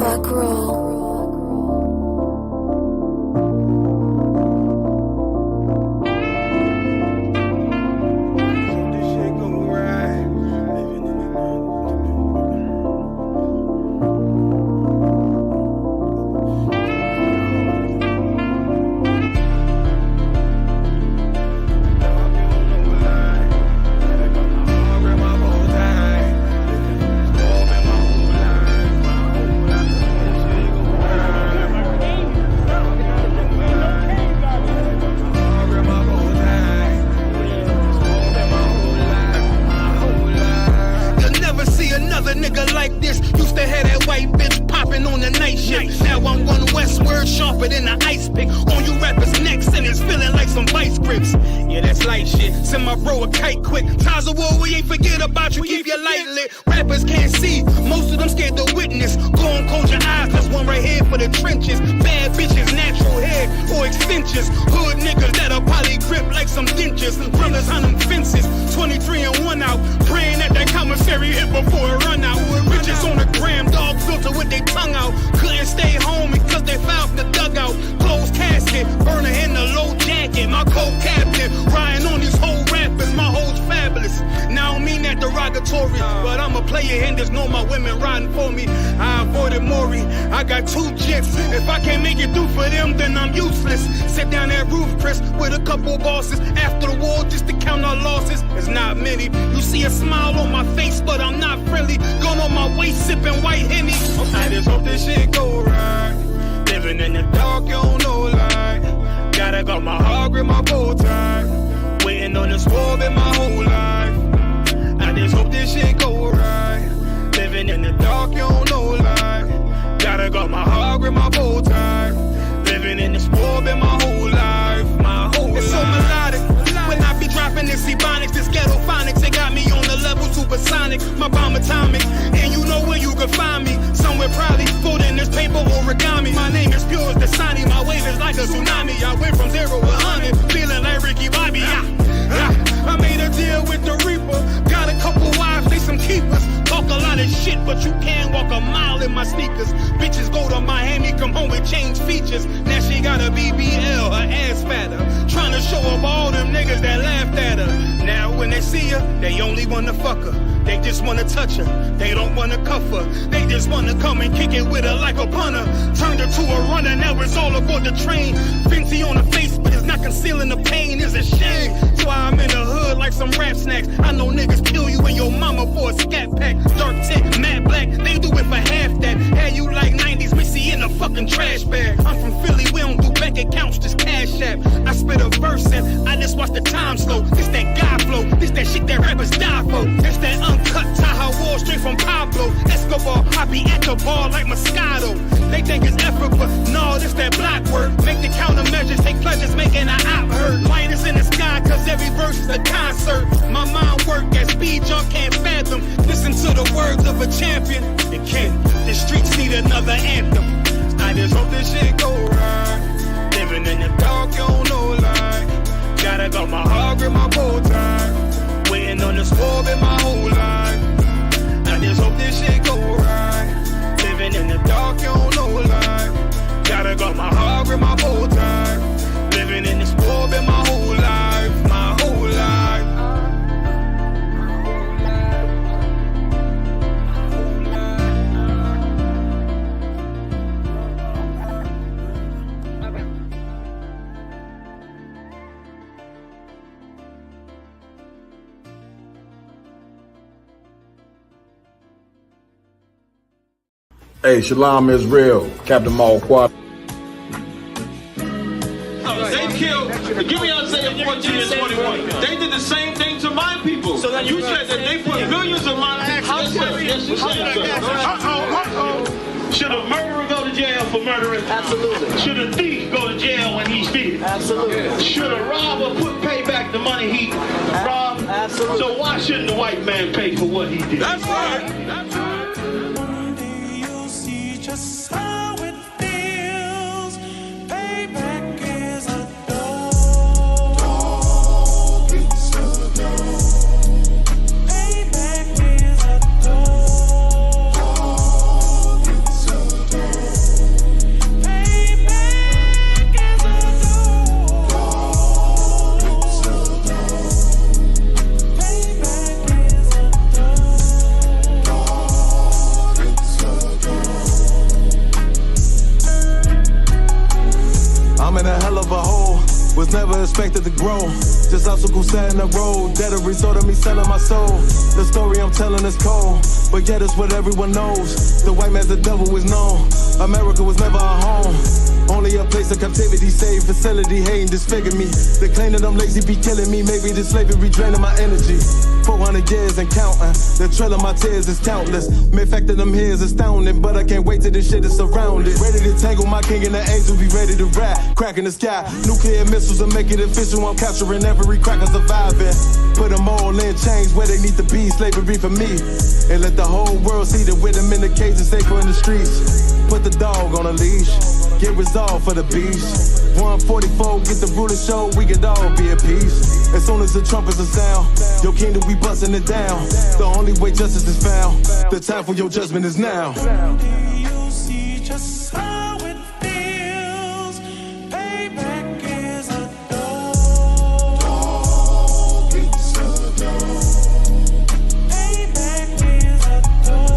Buck roll. But I'm a player and there's no my women riding for me. I avoided Maury, I got 2 jets. If I can't make it through for them, then I'm useless. Sit down at roof, Chris, with a couple bosses. After the war, just to count our losses. It's not many. You see a smile on my face, but I'm not friendly. Going on my waist, sipping white Henny. I just hope this shit go right. Living in the dark, you don't know light. Gotta got my heart with my bow tie. Waiting on this war in my whole life. I just hope this shit go right. Living in the dark, you don't know light. Gotta got my heart with my bow tie. Living in this war in my whole life. My whole life. It's so melodic. When I be dropping this ebonics, this ghetto phonics, it got me on the level supersonic. My bomb atomic, and you know where you can find me. Somewhere probably folding this paper origami. My name is pure as the Sani. My wave is like a tsunami. I went from 0 to 100, feeling like Ricky Bobby. I made a deal with the Reaper. Got a couple wives, they some keepers. Talk a lot of shit, but you can't walk a mile in my sneakers. Bitches go to Miami, come home with change features. Now she got a BBL, her ass fatter. Trying to show up all them niggas that laughed at her. Now when they see her, they only wanna fuck her. They just wanna touch her, they don't wanna cuff her. They just wanna come and kick it with her like a punter. Turned her to a runner, now it's all aboard the train. Fenty on her face, but it's not concealing the pain, it's a shame. So I'm in the hood like some rap snacks. I know niggas kill you and your mama for a scat pack. Dark tint, matte black, they do it for half that. Had you like 90s, Missy in a fucking trash bag. I'm from Philly, we don't do bank accounts, just cash app. I spit a verse and I just watch the time slow. This that guy flow, this that shit that rappers die for. This that uncut Tahoe Wall straight from Pablo Escobar. I be at the bar like Moscato. They think it's effort, but no, this that block work. Make the countermeasures, take pleasures, making an op hurt. Light is in the sky, cause every verse is a concert. My mind work at speed y'all can't fathom. Listen to the words of a champion. It can't. The streets need another anthem. I just hope this shit go right. Living in the dark, you don't know light. Gotta got my heart with my bow tie. Waiting on this war in my whole life. I just hope this shit go right. Living in the dark, you don't know light. Gotta got my heart with my bow tie. Living in this war in my whole life. My whole life. Hey, Shalom is real, Captain Maul Quad. They killed, give me Isaiah 14 and 21. They did the same thing to my people. So you said that they put billions of my taxes. Yes, you said so. Should a murderer go to jail for murdering? Absolutely. Should a thief go to jail when he steals? Absolutely. Should a robber pay back the money he robbed? Absolutely. So why shouldn't the white man pay for what he did? That's right. That's right. Just how it feels. Payback is a dog. Dog is a dog. Payback is a dog. Dog is a dog. never expected to grow. Just obstacle set in the road, that a result of me selling my soul. The story I'm telling is cold, but yet it's what everyone knows. The white man's the devil is known. America was never our home. Only a place of captivity, safe facility, hating disfigure me. They claim that I'm lazy, be killing me. Maybe the slavery draining my energy. 400 years and counting. The trail of my tears is countless. Main fact of them here is astounding, but I can't wait till this shit is surrounded. Ready to tangle my king and the angel, be ready to rap. Crack in the sky, nuclear missiles and make it official. I'm capturing every cracker surviving. Put them all in chains where they need to be. Slavery for me. And let the whole world see that with them in the cage and safer in the streets. Put the dog on a leash. Get resolved for the beast. 144, get the ruler show, we could all be at peace. As soon as the trumpets are sound, your kingdom, we busting it down. The only way justice is found, the time for your judgment is now. Do you see just how it feels? Payback is a dog. It's a dog. Payback is a dog.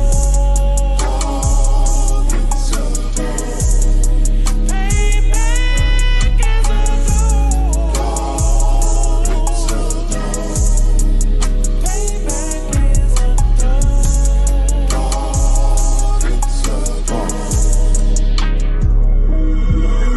It's a dog. Payback is a dog. It's a dog. Payback is a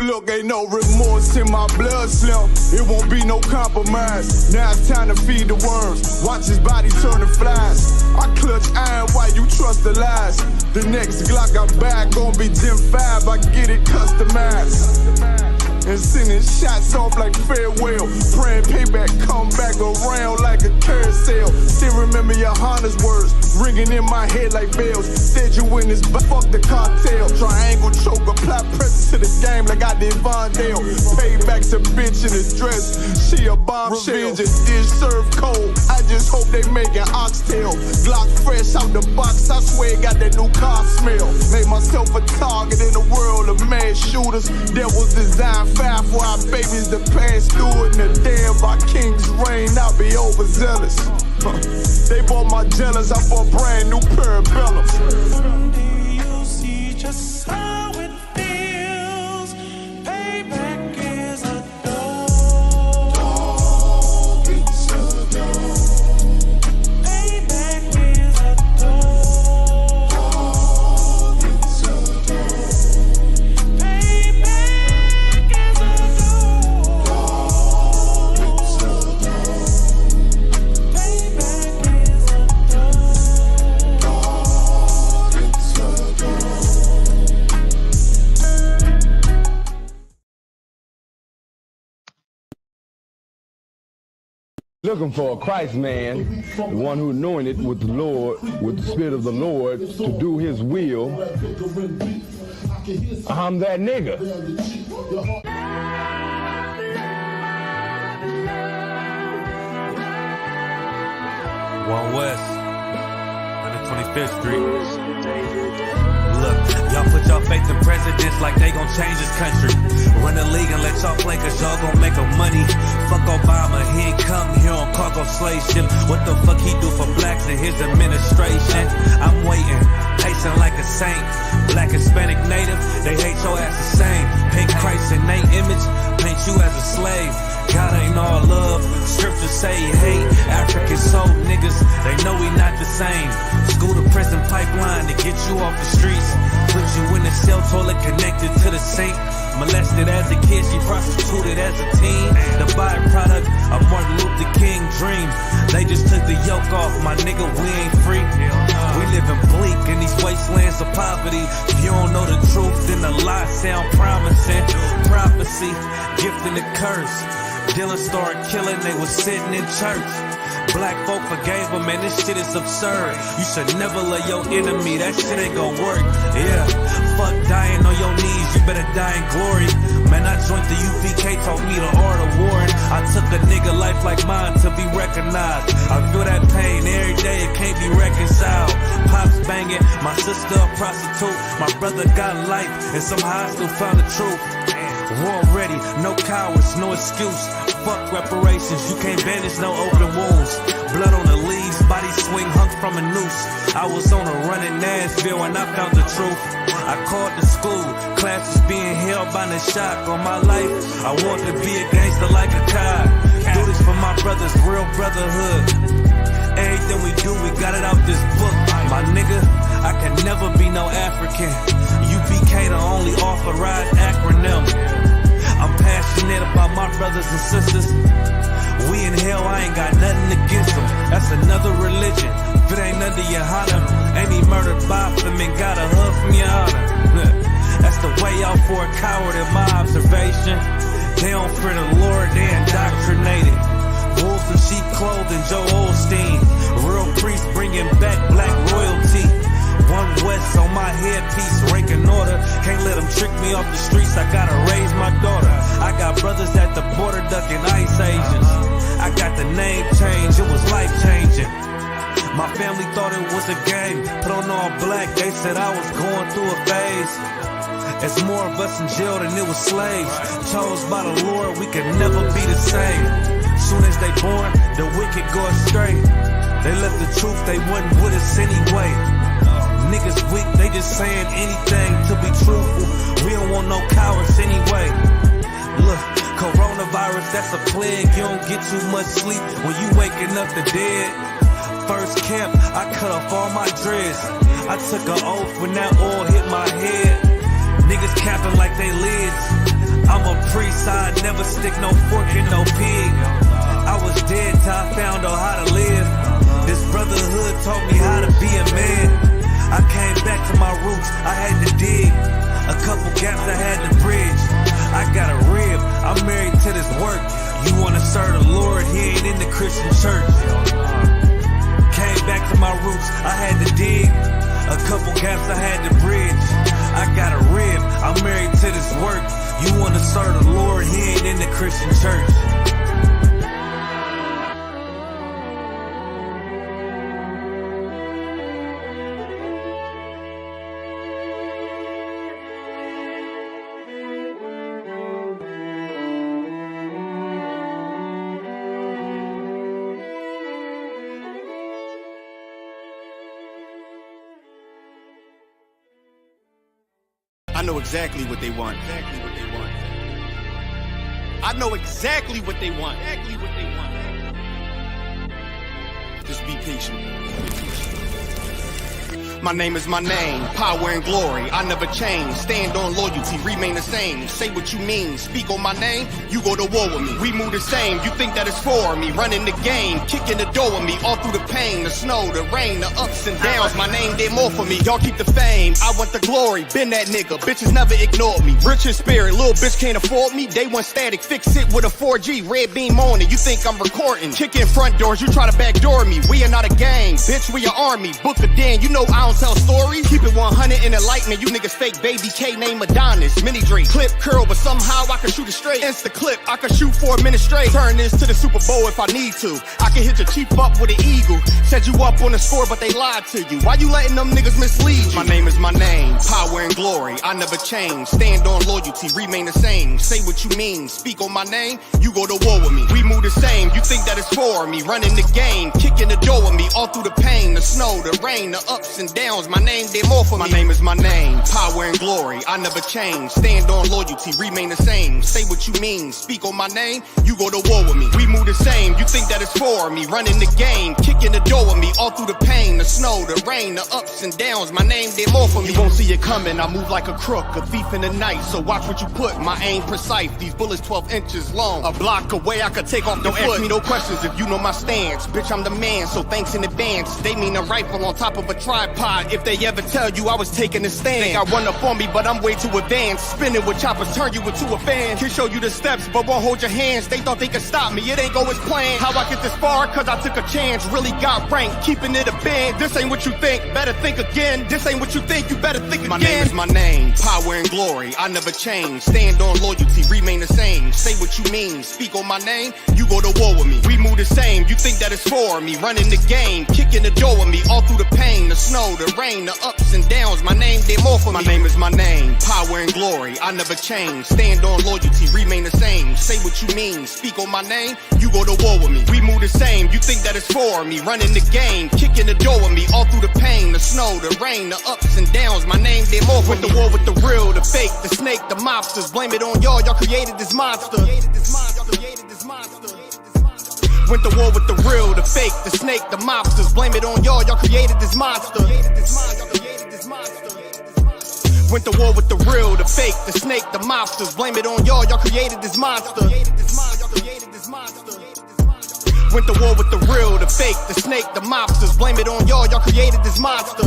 Look, ain't no remorse in my blood slim. It won't be no compromise. Now it's time to feed the worms. Watch his body turn to flies. I clutch iron while you trust the lies. The next Glock I'm back gon' be Gen 5. I get it customized. And sending shots off like farewell. Praying payback come back around like a carousel. Still remember your Honda's words ringing in my head like bells. Said you in this fuck the cartel. Triangle choke, apply pressure to the game like I did Vondale. Payback's a bitch in a dress. She a bombshell. Revenge is dish served cold. I just hope they making oxtail. Glock fresh out the box. I swear it got that new car smell. Made myself a target in the world of mass shooters. That was designed fire for our babies to pass through. In the day of our king's reign, I'll be overzealous. They bought my jealous, I bought brand new parabellums. Do you see just how it feels? Payback is a dog. It's a dog. Payback is a dog. It's a dog. Payback is a dog. It's a dog. Payback is a dog. It's a dog. Looking for a Christ man, the one who anointed with the Lord, with the Spirit of the Lord, to do his will. I'm that nigga. One West, 125th Street. Look, y'all put y'all faith in presidents like they gon' change this country. Run the league and let y'all play cause y'all gon' make a money. Fuck Obama, he ain't come here on cargo slave ship. What the fuck he do for blacks in his administration? I'm waiting, pacing like a saint. Black, Hispanic, Native, they hate your ass the same. Paint Christ in they image, paint you as a slave. God ain't all love, scriptures say he hate. African soul niggas, they know we not the same. School to prison pipeline to get you off the streets. Put you in the cell toilet connected to the sink. Molested as a kid, she prostituted as a teen. The byproduct of Martin Luther King dream. They just took the yoke off, my nigga, we ain't free. We living bleak in these wastelands of poverty. If you don't know the truth, then the lie sound promising. Prophecy, gift and the curse. Dylan started killing, they was sitting in church. Black folk forgave him, man, this shit is absurd. You should never love your enemy, that shit ain't gon' work. Yeah, fuck dying on your knees, you better die in glory. Man, I joined the UPK, taught me the art of warring. I took a nigga life like mine to be recognized. I feel that pain every day, it can't be reconciled. Pops banging, my sister a prostitute. My brother got life, and somehow I still found the truth. War ready, no cowards, no excuse. Fuck reparations, you can't bandage no open wounds. Blood on the leaves, bodies swing hung from a noose. I was on a run in Nashville and I found the truth. I called the school, classes being held by the shock on my life. I want to be a gangster like a cop. Do this for my brothers, real brotherhood. Everything we do, we got it out this book. My nigga, I can never be no African. UBK the only authorized acronym. I'm passionate about my brothers and sisters. We in hell, I ain't got nothing against them. That's another religion. If it ain't under your honor, ain't he murdered by them and got a hug from your honor. That's the way out for a coward in my observation. They don't fear the Lord, they indoctrinated. Wolves in sheep clothing, Joe Osteen. Real priest bringing back black royalty. One West on my headpiece, ranking order. Can't let them trick me off the streets, I gotta raise my daughter. I got brothers at the border ducking ICE agents. I got the name change, it was life changing. My family thought it was a game, put on all black, they said I was going through a phase. It's more of us in jail than it was slaves. Chose by the Lord, we could never be the same. Soon as they born, the wicked go astray. They left the truth, they wasn't with us anyway. Niggas weak, they just saying anything to be truthful. We don't want no cowards anyway. Look, coronavirus, that's a plague. You don't get too much sleep when you waking up the dead. First camp, I cut off all my dreads. I took an oath when that oil hit my head. Niggas capping like they lids. I'm a priest, I never stick no fork in no pig. I was dead till I found out how to live. This brotherhood taught me how to be a man. I came back to my roots, I had to dig. A couple gaps I had to bridge. I got a rib, I'm married to this work. You wanna serve the Lord, he ain't in the Christian church. Came back to my roots, I had to dig. A couple gaps I had to bridge. I got a rib, I'm married to this work. You wanna serve the Lord, he ain't in the Christian church. I know exactly what they want. I know exactly what they want. Just be patient. My name is my name, power and glory, I never change. Stand on loyalty, remain the same. Say what you mean, speak on my name, you go to war with me. We move the same, you think that it's for me. Running the game, kicking the door with me. All through the pain, the snow, the rain, the ups and downs. My name did more for me, y'all keep the fame. I want the glory, been that nigga, bitches never ignored me. Rich in spirit, little bitch can't afford me. Day one static, fix it with a 4G, red beam on it. You think I'm recording, kicking front doors, you try to backdoor me. We are not a gang, bitch, we an army. Book a den, you know I don't tell stories. Keep it 100 in the lightning. You niggas fake baby K name Adonis. Mini Drake, clip curl, but somehow I can shoot it straight. Insta clip, I can shoot for a minute straight. Turn this to the Super Bowl if I need to. I can hit your chief up with an eagle. Set you up on the score, but they lied to you. Why you letting them niggas mislead you? My name is my name, power and glory. I never change. Stand on loyalty, remain the same. Say what you mean, speak on my name. You go to war with me. We move the same. You think that it's for me? Running the game, kicking the door with me. All through the pain, the snow, the rain, the ups and downs. My name did more for me. My name is my name, power and glory. I never change. Stand on loyalty, remain the same. Say what you mean, speak on my name. You go to war with me. We move the same. You think that it's for me? Running the game, kicking the door with me. All through the pain, the snow, the rain, the ups and downs. My name did more for me. You won't see it coming. I move like a crook, a thief in the night. So watch what you put. My aim precise. These bullets 12 inches long. A block away, I could take off. Don't ask me no questions if you know my stance. Bitch, I'm the man, so thanks in advance. They mean a rifle on top of a tripod. If they ever tell you I was taking a stand, think I run up on me, but I'm way too advanced. Spinning with choppers, turn you into a fan. Can show you the steps, but won't hold your hands. They thought they could stop me, it ain't go as planned. How I get this far? Cause I took a chance. Really got ranked, keeping it a band. This ain't what you think, better think again. This ain't what you think, you better think again. My name is my name, power and glory. I never change. Stand on loyalty, remain the same. Say what you mean, speak on my name. You go to war with me. We move the same. You think that it's for me? Running the game, kicking the door with me. All through the pain, the snow, the rain, the ups and downs. My name did more for me. My name is my name, power and glory. I never change. Stand on loyalty, remain the same. Say what you mean, speak on my name. You go to war with me. We move the same. You think that it's for me? Running the game, kicking the door with me. All through the pain, the snow, the rain, the ups and downs. My name did more for me. Went to war with the real, the fake, the snake, the mobsters. Blame it on y'all. Y'all created this monster. Went to war with the real, the fake, the snake, the mobsters. Blame it on y'all, y'all created this monster. Went to war with the real, the fake, the snake, the mobsters. Blame it on y'all, y'all created this monster. Went to war with the real, the fake, the snake, the mobsters. Blame it on y'all, y'all created this monster.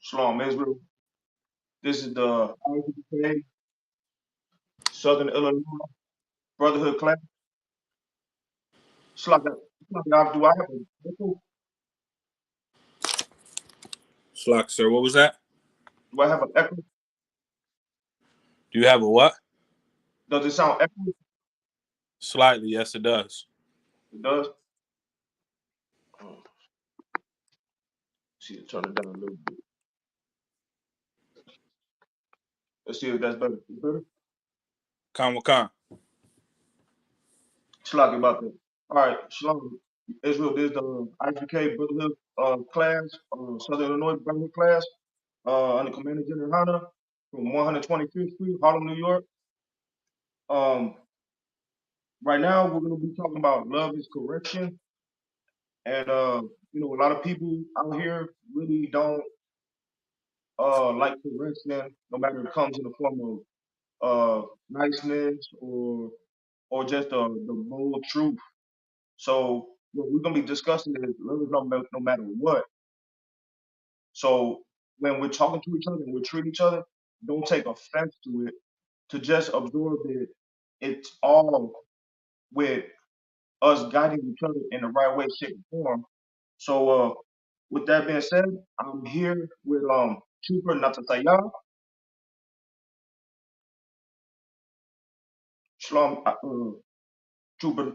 Shalom, Israel. This is the IGK, Southern Illinois Brotherhood class. Shalom, do I have a echo? Slock, sir, what was that? Do I have an echo? Do you have a what? Does it sound echo? Slightly, yes, it does. It does. See, turn it down a little bit. Let's see if that's better. Better? Khan Wakan. Shalom about that. All right, Shalom. Israel, this is the IGK Brotherhood class, Southern Illinois Brotherhood class, under Commander General Hunter from 125th Street, Harlem, New York. Right now, we're going to be talking about love is correction. And, you know, a lot of people out here really don't like correction, no matter if it comes in the form of niceness or just the bold truth. So what we're going to be discussing is love is no matter what. So when we're talking to each other and we treat each other, don't take offense to it, to just absorb it. It's all with us guiding each other in the right way, shape, and form. So with that being said, I'm here with Trooper Natataya. Shalom, Trooper.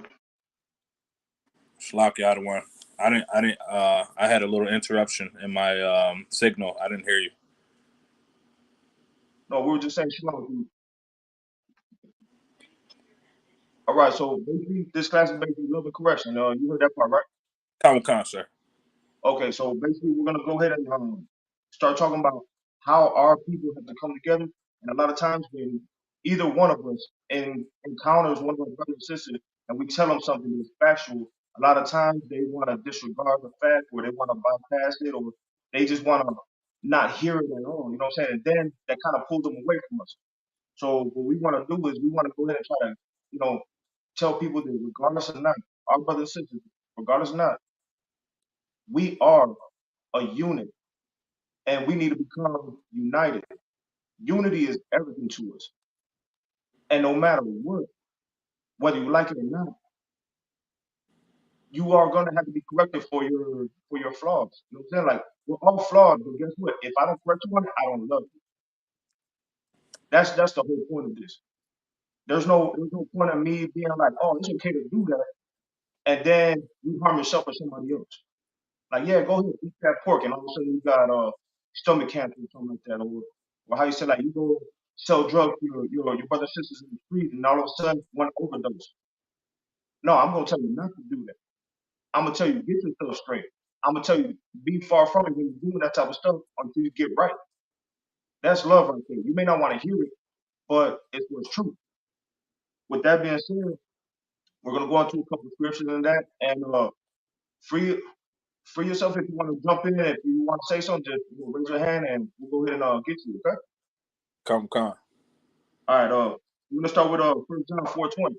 Slock, Yadawan. I had a little interruption in my signal. I didn't hear you. No, we were just saying shalom. All right, so basically, this class is basically love and correction. You heard that part, right? Khan Wakan, sir. Okay, so basically, we're gonna go ahead and start talking about how our people have to come together. And a lot of times, when either one of us encounters one of our brothers and sisters, and we tell them something that's factual, a lot of times they want to disregard the fact, or they want to bypass it, or they just want to not hear it at all. You know what I'm saying? And then that kind of pulls them away from us. So what we want to do is we want to go ahead and try to, you know, tell people that regardless or not, our brothers and sisters, regardless or not, we are a unit and we need to become united. Unity is everything to us. And no matter what, whether you like it or not, you are gonna have to be corrected for your flaws. You know what I'm saying? Like we're all flawed, but guess what? If I don't correct you on it, I don't love you. That's the whole point of this. There's no point of me being like, oh, it's okay to do that, and then you harm yourself or somebody else. Like, yeah, go ahead, eat that pork, and all of a sudden you got stomach cancer or something like that, or how you say like you go sell drugs to your brothers and sisters in the street, and all of a sudden one overdose. No, I'm gonna tell you not to do that. I'm gonna tell you get yourself straight. I'm gonna tell you be far from it when you're doing that type of stuff until you get right. That's love right there. You may not want to hear it, but it's what's true. With that being said, We're gonna go into a couple of scriptures in that, and free yourself if you want to jump in. If you want to say something, just raise your hand, and we'll go ahead and get you. Okay. Come. All right. We're gonna start with 1 John 4:20.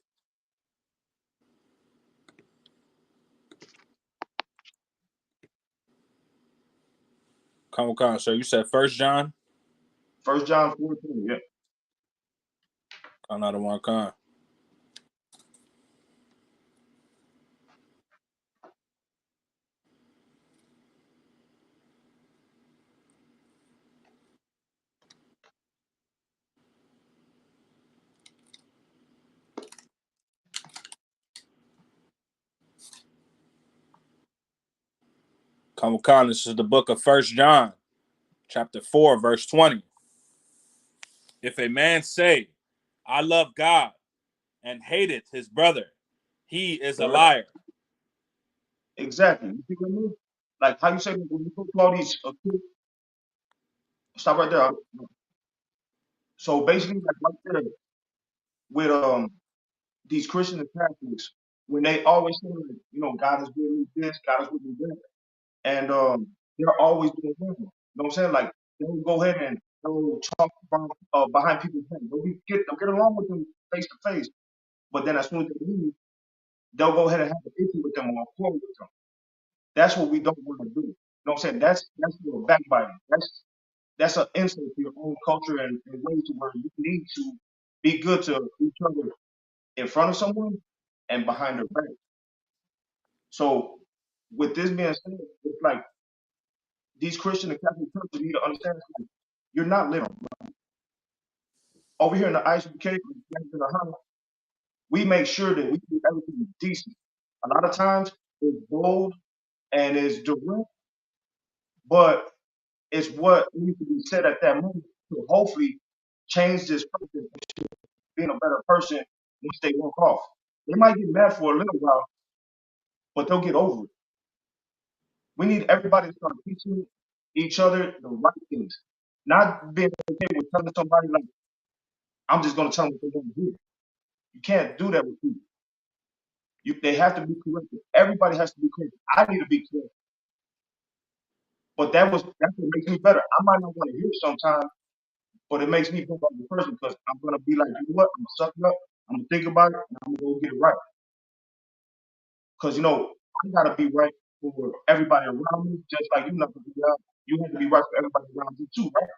Come. So you said 1 John? 1 John 4:20. Yeah. Another one. Come. Come. This is the book of 1 John, chapter 4, verse 20. If a man say, I love God, and hateth his brother, he is a liar. Exactly. You see what I mean? Like how you say when you go to all these kids, stop right there. So basically, like right there with these Christian and Catholics, when they always say, like, God is with me this, God is with me that, and they're always doing that. You know what I'm saying? Like they'll go ahead and they'll talk about, behind people's head. They'll get along with them face to face, but then as soon as they leave, they'll go ahead and have an issue with them or a quarrel with them. That's what we don't want to do. You know what I'm saying? That's your backbiting. That's an insult to your own culture and ways to where you need to be good to each other in front of someone and behind their back. So with this being said, it's like these Christian and Catholic churches need to understand like, you're not living right. Over here in the ISUK, in the house, we make sure that we do everything decent. A lot of times it's bold and it's direct, but it's what needs to be said at that moment to hopefully change this person into being a better person once they walk off. They might get mad for a little while, but they'll get over it. We need everybody to start teaching each other the right things, not being okay with telling somebody like, I'm just gonna tell them what they want to hear. You can't do that with people. They have to be corrected. Everybody has to be corrected. I need to be corrected. But that's what makes me better. I might not want to hear it sometimes, but it makes me better as a person because I'm gonna be like, you know what? I'm gonna suck it up. I'm gonna think about it, and I'm gonna go get it right. Because I gotta be right for everybody around me, just like you not to be right. You have to be right for everybody around you too, right?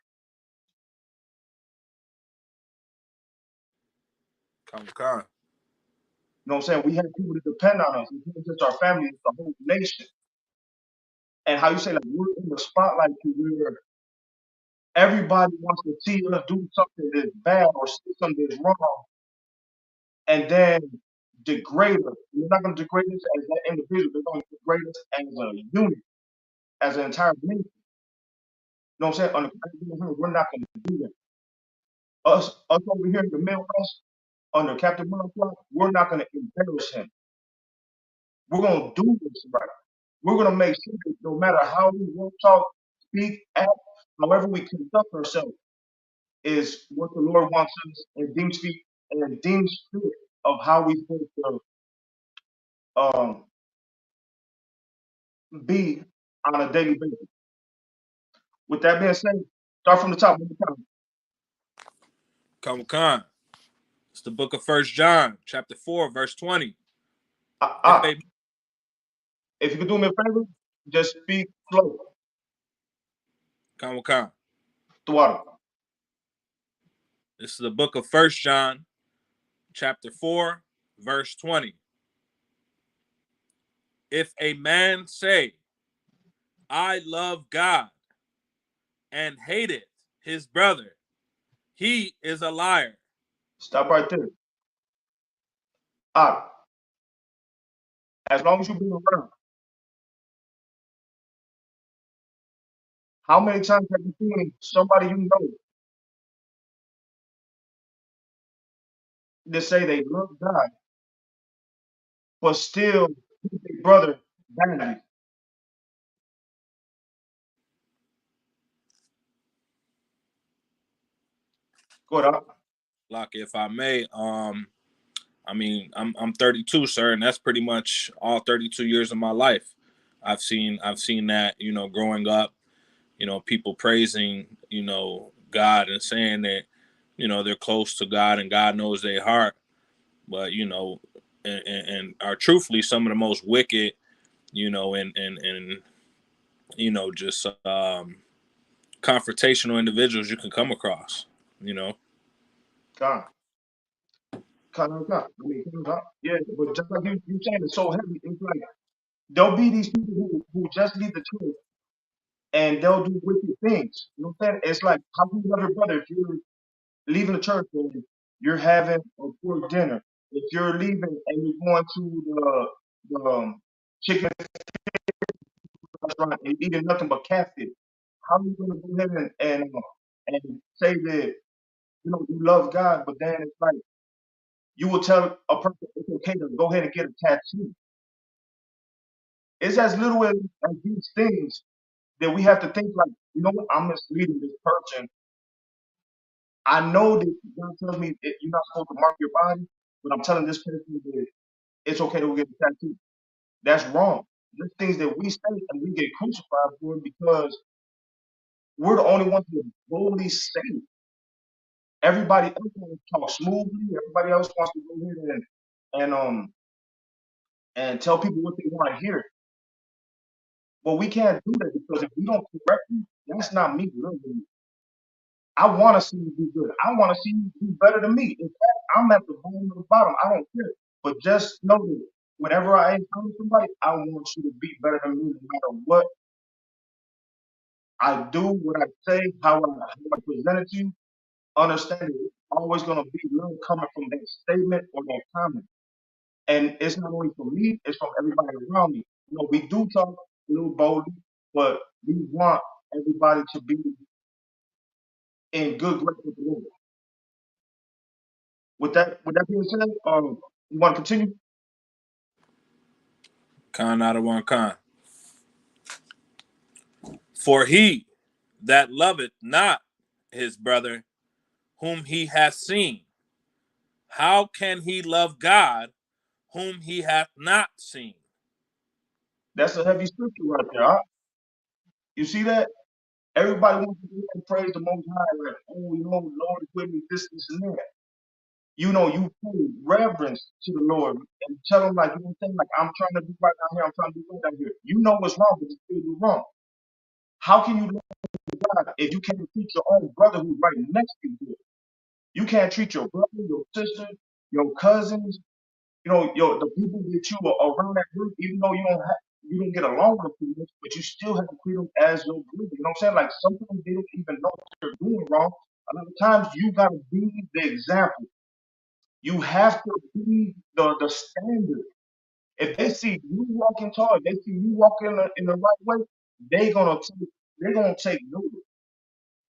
Come. You know what I'm saying? We have people to depend on us. It's not just our family, it's the whole nation. And how you say like we're in the spotlight where everybody wants to see us do something that's bad or see something that's wrong, and then degrade us. We're not gonna degrade us as an individual, we're gonna degrade us as a unit, as an entire nation. You know what I'm saying? On the we're not gonna do that. Us over here in the Middle West, under Captain Monflock, we're not gonna embarrass him. We're gonna do this right. We're gonna make sure that no matter how we walk, talk, speak, act, however we conduct ourselves, is what the Lord wants us and deems fit of how we supposed to be on a daily basis. With that being said, start from the top. Come. It's the book of 1 John, chapter 4, verse 20. If you could do me a favor, just speak slow. Come. The water. This is the book of 1 John, chapter 4, verse 20. If a man say, I love God, and hateth his brother, he is a liar. Stop right there. As long as you've been around, how many times have you seen somebody you know that say they love God, but still treat their brother badly? Go ahead. Like, if I may, I mean, I'm 32, sir, and that's pretty much all 32 years of my life. I've seen that, you know, growing up, you know, people praising, you know, God and saying that, you know, they're close to God and God knows their heart. But, you know, and are truthfully some of the most wicked, you know, and you know, just confrontational individuals you can come across, you know. God. I mean, yeah, but just like you saying, it's so heavy. It's like there'll be these people who just leave the church and they'll do wicked things. You know what I'm saying? It's like, how can you love your brother if you're leaving the church and you're having a pork dinner? If you're leaving and you're going to the chicken restaurant and eating nothing but catfish, how are you going to go ahead and say that, you know, you love God, but then it's like you will tell a person it's okay to go ahead and get a tattoo. It's as little as these things that we have to think like, you know what, I'm misleading this person. I know that God tells me that you're not supposed to mark your body, but I'm telling this person that it's okay to go get a tattoo. That's wrong. There's things that we say and we get crucified for because we're the only ones that boldly say it. Everybody else wants to talk smoothly. Everybody else wants to go ahead and tell people what they want to hear. But we can't do that because if we don't correct you, that's not me. Really. I want to see you do good. I want to see you do better than me. In fact, I'm at the bottom of the bottom. I don't care. But just know that whenever I encounter somebody, I want you to be better than me no matter what I do, what I say, how I present it to you. Understand it. It's always going to be love coming from that statement or that comment. And it's not only from me, it's from everybody around me. You know, we do talk a little boldly, but we want everybody to be in good grace with the Lord. With that being said, you want to continue? Con out of one con. For he that loveth not his brother whom he hath seen, how can he love God whom he hath not seen? That's a heavy scripture right there. Huh? You see that? Everybody wants to go and praise the Most High, like, oh, you know, the Lord is with me, this, and that. You know, you pay reverence to the Lord and tell him, like, you know what I'm saying? Like, I'm trying to do right down here, I'm trying to do right down here. You know what's wrong, but you still do wrong. How can you love God if you can't treat your own brother who's right next to you? You can't treat your brother, your sister, your cousins, you know, the people that you are around that group, even though you don't get along with them, but you still have to treat them as your group. You know what I'm saying? Like sometimes they don't even know what they're doing wrong. A lot of times you gotta be the example. You have to be the standard. If they see you walking tall, if they see you walking in the right way, they're gonna take notice.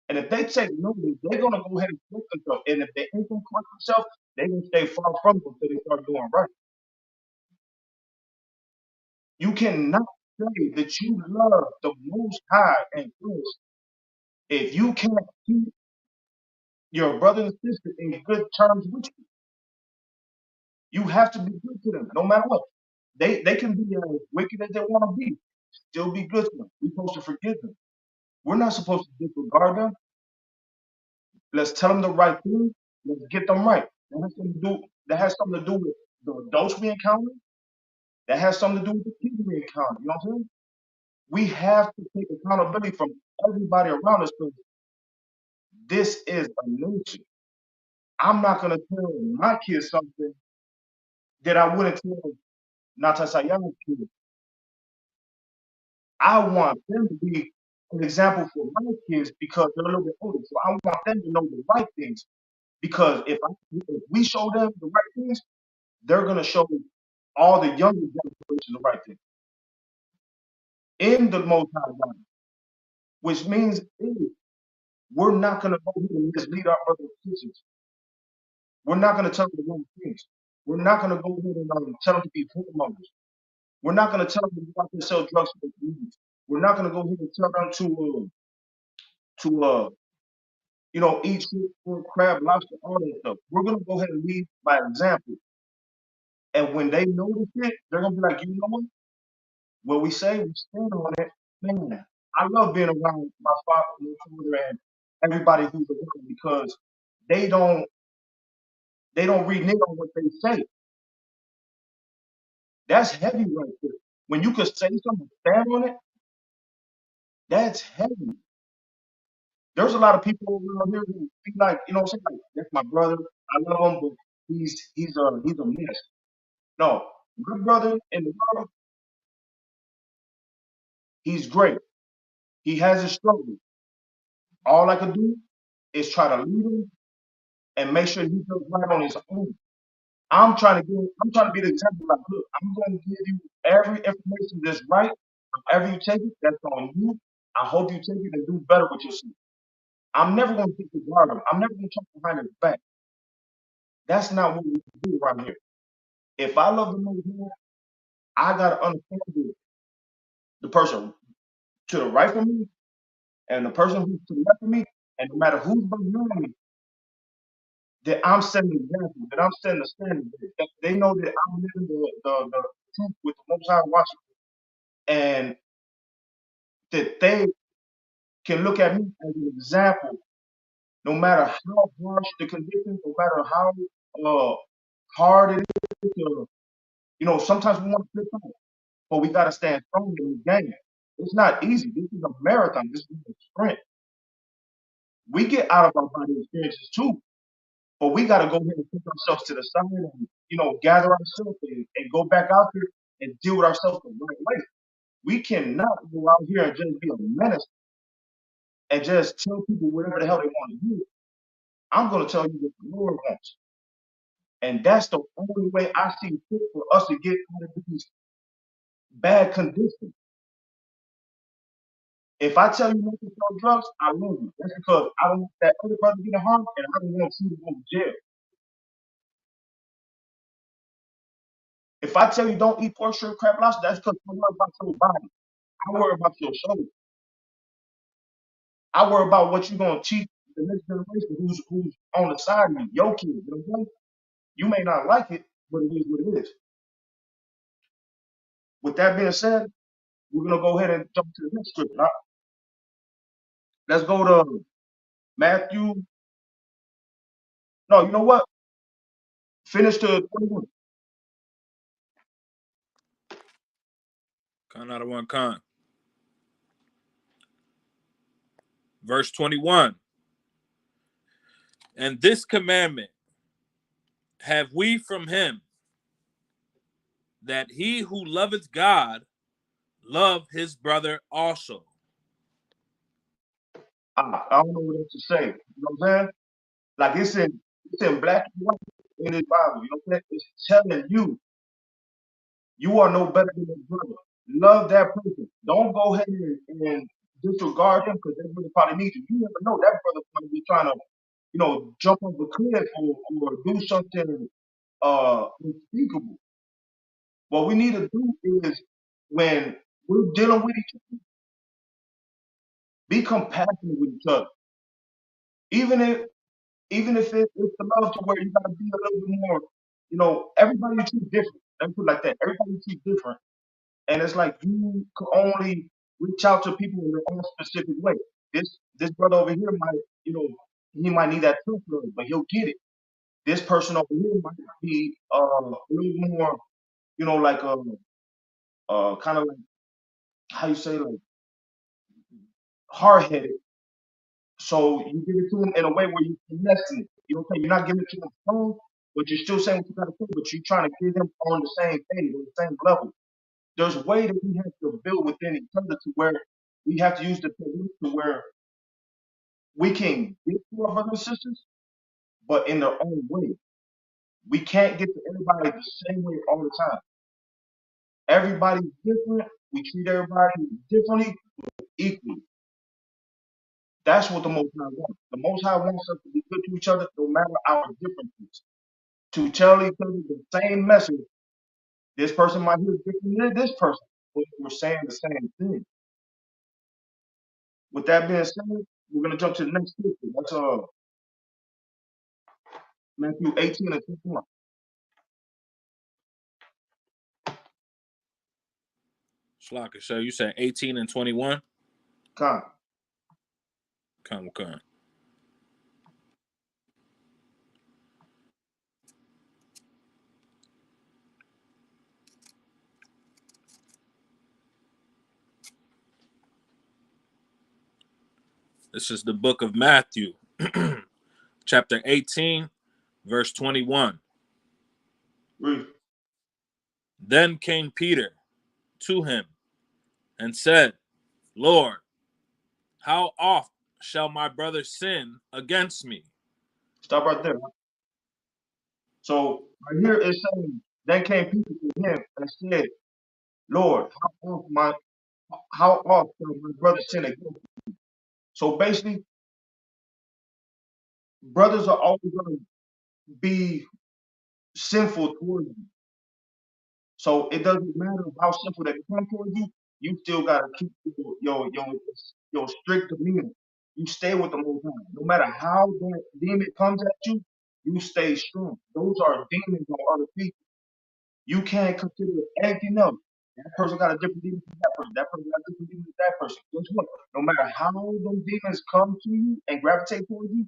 And if they take notice, they're gonna go ahead and correct themselves. And if they ain't gonna correct themselves, they're gonna stay far from them until they start doing right. You cannot say that you love the Most High and Christ if you can't keep your brother and sister in good terms with you. You have to be good to them, no matter what. They can be as wicked as they want to be, still be good to them. We're supposed to forgive them. We're not supposed to disregard them. Let's tell them the right thing. Let's get them right. That has something to do with the adults we encounter. That has something to do with the people we encounter. You know what I'm saying? We have to take accountability from everybody around us because this is a nation. I'm not gonna tell my kids something that I wouldn't tell Natasayana's kids. I want them to be an example for my kids because they're a little bit older. So I want them to know the right things. Because if we show them the right things, they're gonna show all the younger generation the right things. In the Most High God, which means we're not gonna go ahead and mislead our brothers and sisters. We're not gonna tell them the wrong things. We're not gonna go ahead and tell them to be whoremongers. We're not gonna tell them to go out there and sell drugs for communities. We're not gonna go ahead and tell them to you know, eat shrimp, crab, lobster, all that stuff. We're gonna go ahead and lead by example. And when they know the shit, they're gonna be like, you know what we say, we stand on it. Man, I love being around my father and everybody who's around because they don't renege on what they say. That's heavy right there. When you could say something, stand on it, that's heavy. There's a lot of people around here who be like, you know, what I'm saying, like, that's my brother. I love him, but he's a mess. No, my brother in the world, he's great. He has his struggle. All I could do is try to lead him and make sure he does right on his own. I'm trying to be the example. Like, look, I'm going to give you every information that's right. However you take it, that's on you. I hope you take it and do better with yourself. I'm never going to take his word. I'm never going to talk behind his back. That's not what we do around here. If I love the Most High, I gotta understand the person to the right of me and the person who's to the left of me, and no matter who's behind me, that I'm setting the example, that I'm setting the standard, that they know that I'm living the truth with the Most High watching, and that they can look at me as an example, no matter how harsh the conditions, no matter how hard it is to, you know, sometimes we want to flip out, but we gotta stand strong in the game. It's not easy. This is a marathon. This is a sprint. We get out of our body experiences too, but we got to go ahead and put ourselves to the side and, you know, gather ourselves and go back out there and deal with ourselves the right way. We cannot go out here and just be a menace and just tell people whatever the hell they want to do. I'm going to tell you what the Lord wants. And that's the only way I see fit for us to get out of these bad conditions. If I tell you not to sell drugs, I love you. That's because I don't want that other brother getting harmed and I don't want you to go to jail. If I tell you don't eat pork, shrimp, crab, lobster, that's because I worry about your body. I worry about your soul. I worry about what you're gonna teach the next generation who's on the side of you, your kids. You know what I'm saying? You may not like it, but it is what it is. With that being said, we're gonna go ahead and jump to the next scripture. Right? Let's go to Matthew. No, you know what? Finish to 21. Con out of one con. Verse 21. And this commandment have we from him, that he who loveth God love his brother also. I don't know what else to say. You know what I'm saying? Like it's in black and white in this Bible. You know what I'm saying? It's telling you, you are no better than your brother. Love that person. Don't go ahead and disregard him because that brother probably needs you. You never know. That brother might be trying to, you know, jump off a cliff or do something unspeakable. What we need to do is when we're dealing with each other, be compassionate with each other. Even if it's the love to where you gotta be a little bit more, you know, everybody treats different. Let me put it like that. Everybody treats different. And it's like you can only reach out to people in their own specific way. This brother over here might, you know, he might need that truth love, but he'll get it. This person over here might be a little more, you know, like kind of like how you say like hard headed. So you give it to him in a way where you finessing it. You know what I'm saying? You're not giving it to him strong, but you're still saying what you gotta say, but you're trying to get him on the same page, on the same level. There's a way that we have to build within each other to where we have to use the technique to where we can get to our brothers and sisters, but in their own way. We can't get to everybody the same way all the time. Everybody's different. We treat everybody differently, equally. That's what the Most High wants. The Most High wants us to be good to each other no matter our differences. To tell each other the same message. This person might hear differently than this person, but we're saying the same thing. With that being said, we're gonna jump to the next scripture. That's Matthew 18 and 21. Flock show. You said 18 and 21. Come. Come. This is the book of Matthew, chapter 18, verse 21. Read. Then came Peter to him and said, Lord, how oft shall my brother sin against me? Stop right there. So right here it's saying, then came Peter to him and said, Lord, how oft shall my brother sin against me? So basically, brothers are always going to be sinful towards you. So it doesn't matter how sinful they become towards you, you still gotta keep your strict demeanor. You stay with the Most High. No matter how that demon comes at you, you stay strong. Those are demons on other people. You can't consider anything else. That person got a different demon than that person. That person got a different demon than that person. Guess what? No matter how those demons come to you and gravitate towards you,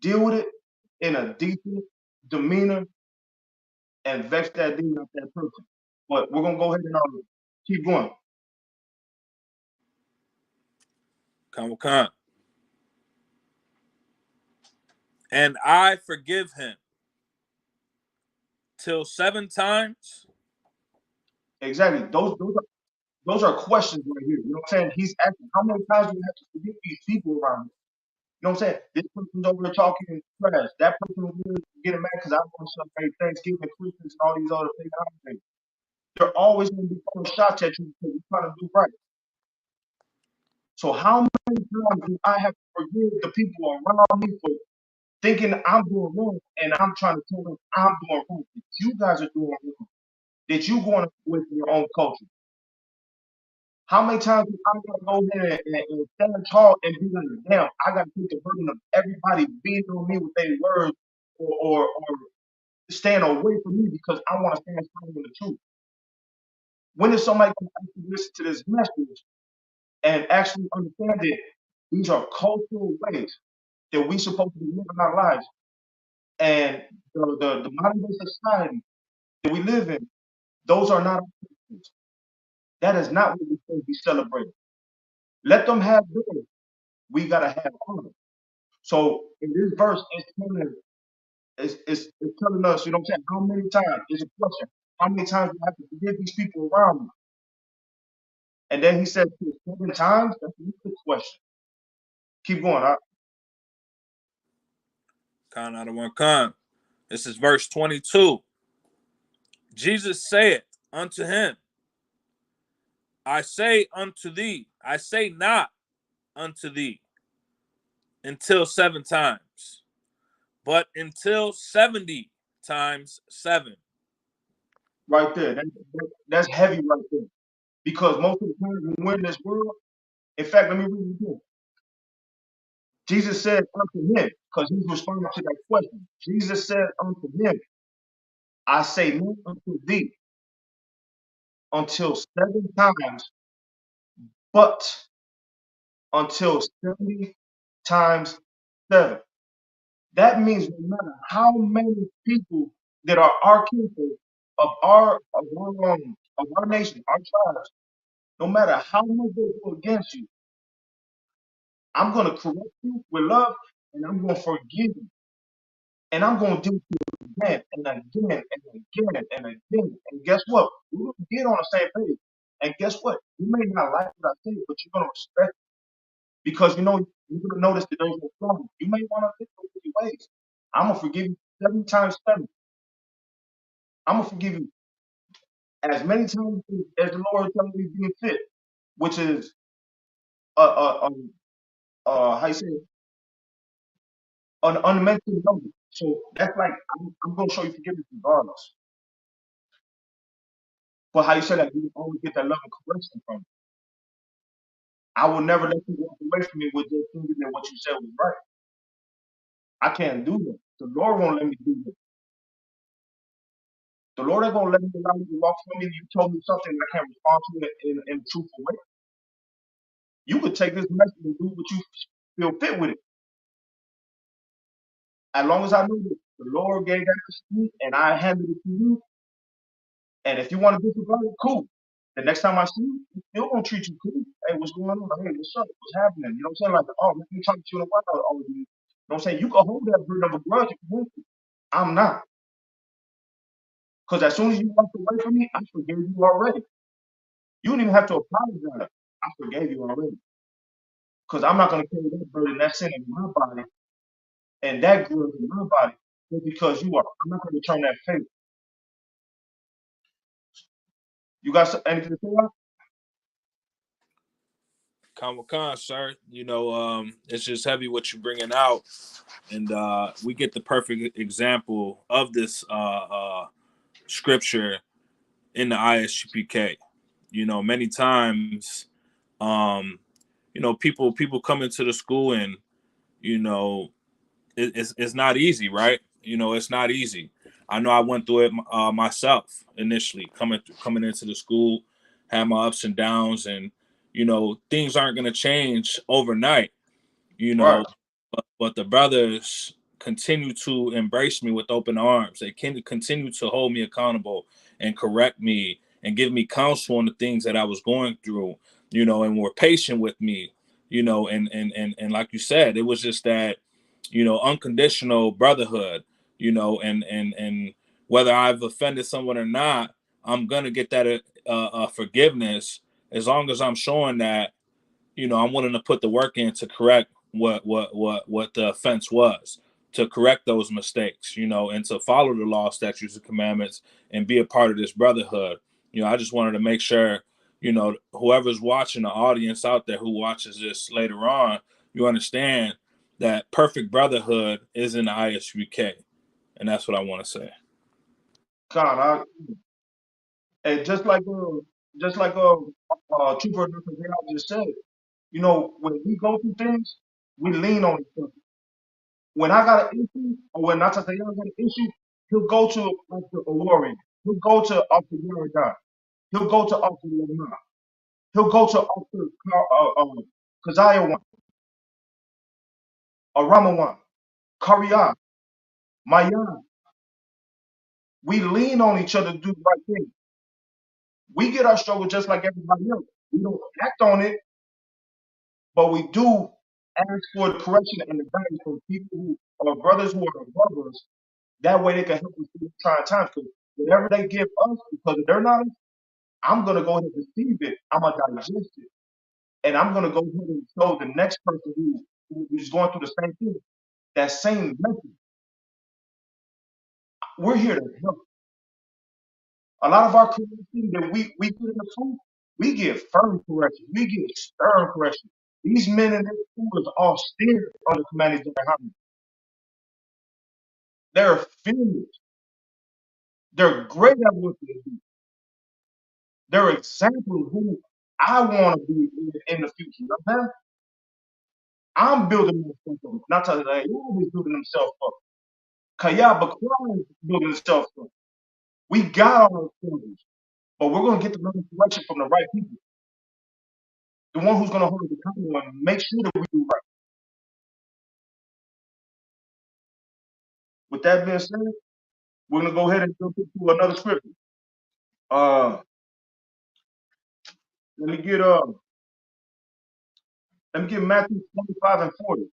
deal with it in a decent demeanor and vex that demon of that person. But we're gonna go ahead and keep going. Come. And I forgive him till 7 times. Exactly. Those are questions right here. You know what I'm saying? He's asking how many times do you have to forgive these people around you? You know what I'm saying? This person's over there talking trash. That person was getting mad because I want to celebrate Thanksgiving, Christmas, and all these other things. They're always going to be throwing shots at you because you're trying to do right. So how many times do I have to forgive the people around me for thinking I'm doing wrong and I'm trying to tell them I'm doing wrong? That you guys are doing wrong. That you going with your own culture. How many times I'm gonna go ahead and stand tall and be like, damn, I gotta take the burden of everybody being on me with their words or staying away from me because I want to stand strong in the truth. When is somebody gonna actually listen to this message and actually understand that these are cultural ways that we supposed to be living our lives? And the modern day society that we live in, those are not our cultures. That is not what we're supposed to be celebrating. Let them have theirs. We gotta have ours. So in this verse, it's telling us, you know what I'm saying, how many times, it's a question, how many times do I have to forgive these people around me? And then he said 7 times, that's a good question. Keep going. Con. This is verse 22. Jesus saith unto him, I say not unto thee until 7 times, but until 70 times 7. Right there. That's heavy right there. Because most of the times when we're in this world, in fact, let me read it again. Jesus said unto him, because he's responding to that question. Jesus said unto him, I say not unto thee until 7 times, but until 70 times 7. That means no matter how many people that are our people of our nation, our tribes, no matter how much they go against you, I'm gonna correct you with love and I'm gonna forgive you. And I'm gonna do it again and again and again and again. And guess what? We're gonna get on the same page. And guess what? You may not like what I say, but you're gonna respect it. Because you know you're gonna notice that there's no problem. You may want to think of your ways. I'm gonna forgive you 7 times 7. I'm gonna forgive you as many times as the Lord tells me being fit, which is how you say it? An unmentioned number. So that's like I'm gonna show you forgiveness regardless. But how you say that you always get that love and correction from me. I will never let you walk away from me with just thinking that what you said was right. I can't do that. The Lord won't let me do that. The Lord ain't gonna let me allow you to walk from me. You told me something that I can't respond to it in a truthful way. You could take this message and do what you feel fit with it. As long as I knew that the Lord gave that to me and I handed it to you, and if you want to disregard it, cool. The next time I see you, I'm still gonna treat you cool. Hey, what's going on? Hey, what's up? What's happening? You know what I'm saying? Like, oh, let me talk to you in a while. Oh, you know what I'm saying? You can hold that burden of a grudge if you want to. I'm not. Because as soon as you walked away from me, I forgave you already. You don't even have to apologize. I forgave you already. Because I'm not going to carry that burden, that sin in my body, and that grudge in my body just because you are. I'm not going to return that favor. You got anything to say about Khan, sir. You know, it's just heavy what you're bringing out, and we get the perfect example of this scripture in the ISUPK. You know, many times, you know, people come into the school, and you know, it's not easy, right? You know, it's not easy. I know I went through it myself initially, coming into the school, had my ups and downs, and you know, things aren't going to change overnight. You know, right? but the brothers continue to embrace me with open arms. They can continue to hold me accountable and correct me and give me counsel on the things that I was going through. You know, and were patient with me. You know, and like you said, it was just that, you know, unconditional brotherhood. You know, and whether I've offended someone or not, I'm gonna get that forgiveness as long as I'm showing that, you know, I'm willing to put the work in to correct what the offense was, to correct those mistakes, you know, and to follow the law, statutes, and commandments, and be a part of this brotherhood. You know, I just wanted to make sure, you know, whoever's watching, the audience out there who watches this later on, you understand that perfect brotherhood is in the ISUK, and that's what I want to say. Con, and just like Trooper just said, you know, when we go through things, we lean on each other. When I got an issue, or when Natatayan got an issue, he'll go to Officer Olori. He'll go to Officer Yaradan. He'll go to Officer Lamar. He'll go to Officer Kazaya one, Arama one, Kariya, Mayan. We lean on each other to do the right thing. We get our struggle just like everybody else. We don't act on it, but we do ask for the correction and the guidance from people who are brothers who are above us. That way they can help us through trying times. Because whatever they give us, because of their knowledge, I'm going to go ahead and receive it. I'm going to digest it. And I'm going to go ahead and show the next person who's going through the same thing, that same message. We're here to help. A lot of our correction that we get in the school, we give firm correction. We give stern correction. These men in this school is all steered under Commander Muhammad. They're fearless. They're great at what they do. They're examples of who I want to be in the future. You know what I'm saying? I'm building myself up. Not to say he's building himself up. Kaya Bakwan is building himself up. We got all those things, but we're going to get the right direction from the right people. The one who's going to hold us accountable and make sure that we do right. With that being said, we're going to go ahead and jump into another scripture. Let me get Matthew 25 and 40.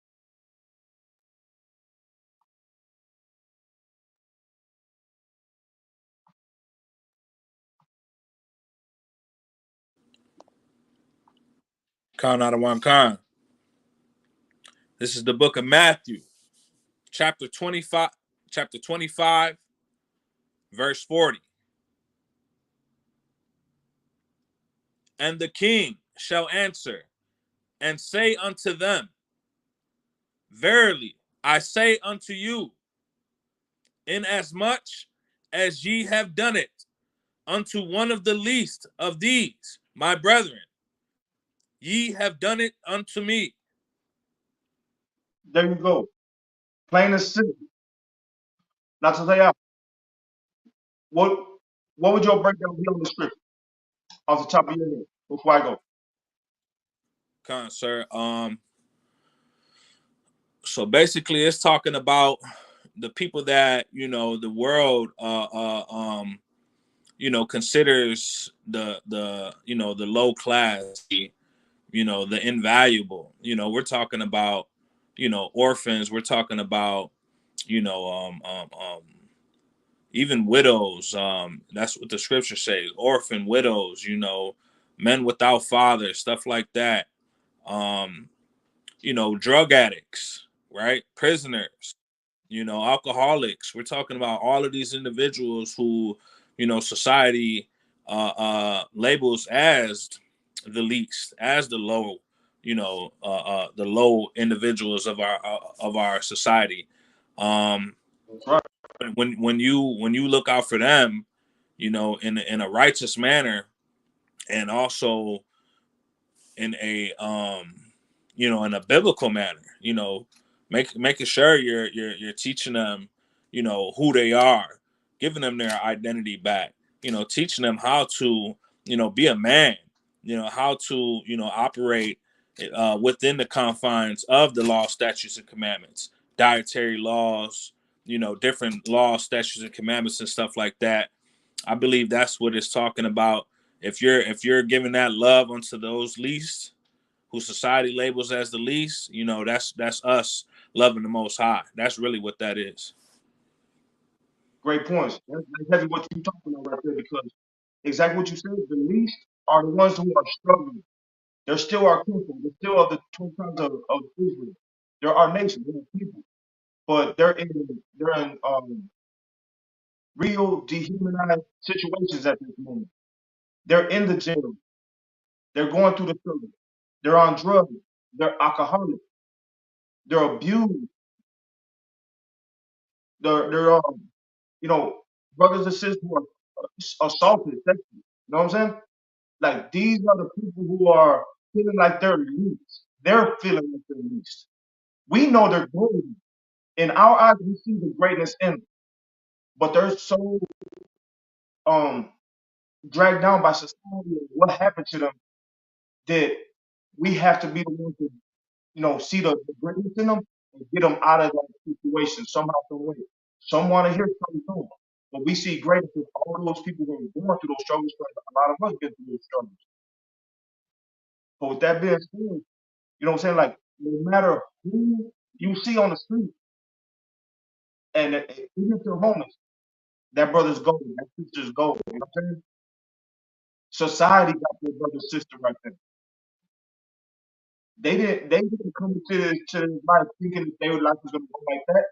Khan Adawan Khan. This is the book of Matthew, chapter 25, verse 40. And the king shall answer and say unto them, verily, I say unto you, inasmuch as ye have done it unto one of the least of these, my brethren, ye have done it unto me. There you go. Plain and simple. Not to say what What would your breakdown be on the scripture off the top of your head before I go? Come on, sir. So basically, it's talking about the people that the world considers the the low class, the invaluable. We're talking about orphans. We're talking about even widows. That's what the scripture says: orphan, widows. Men without fathers, stuff like that. Drug addicts, right? Prisoners, alcoholics. We're talking about all of these individuals who, society labels as the least, as the low, the low individuals of our society. Right. When you look out for them, in a righteous manner, and also in a in a biblical manner, making sure you're teaching them, who they are, giving them their identity back, teaching them how to, be a man, how to, operate within the confines of the law, statutes, and commandments, dietary laws, different laws, statutes, and commandments and stuff like that. I believe that's what it's talking about. If you're giving that love unto those least, who society labels as the least, that's us loving the Most High. That's really what that is. Great points. That's exactly what you're talking about right there, because exactly what you said, the least are the ones who are struggling. They're still our people. They're still of the 12 tribes of Israel. They're our nation. They're our people. But they're in real dehumanized situations at this moment. They're in the jail. They're going through the struggle. They're on drugs. They're alcoholics. They're abused. They're brothers and sisters who are assaulted sexually. You know what I'm saying? Like, these are the people who are feeling like they're least. They're feeling like they're least. We know they're golden. In our eyes, we see the greatness in them, but they're so dragged down by society and what happened to them that we have to be the ones to see the greatness in them and get them out of that situation somehow, some way. Some want to hear something from them, but we see greatness in all those people who are going through those struggles. Because a lot of us been through those struggles. But with that being said, you know what I'm saying? Like, no matter who you see on the street, and even if they're homeless, that brother's golden, that sister's golden. You know what I'm saying? Society got their brother sister right there. They didn't come to this life thinking that their life was gonna go like that.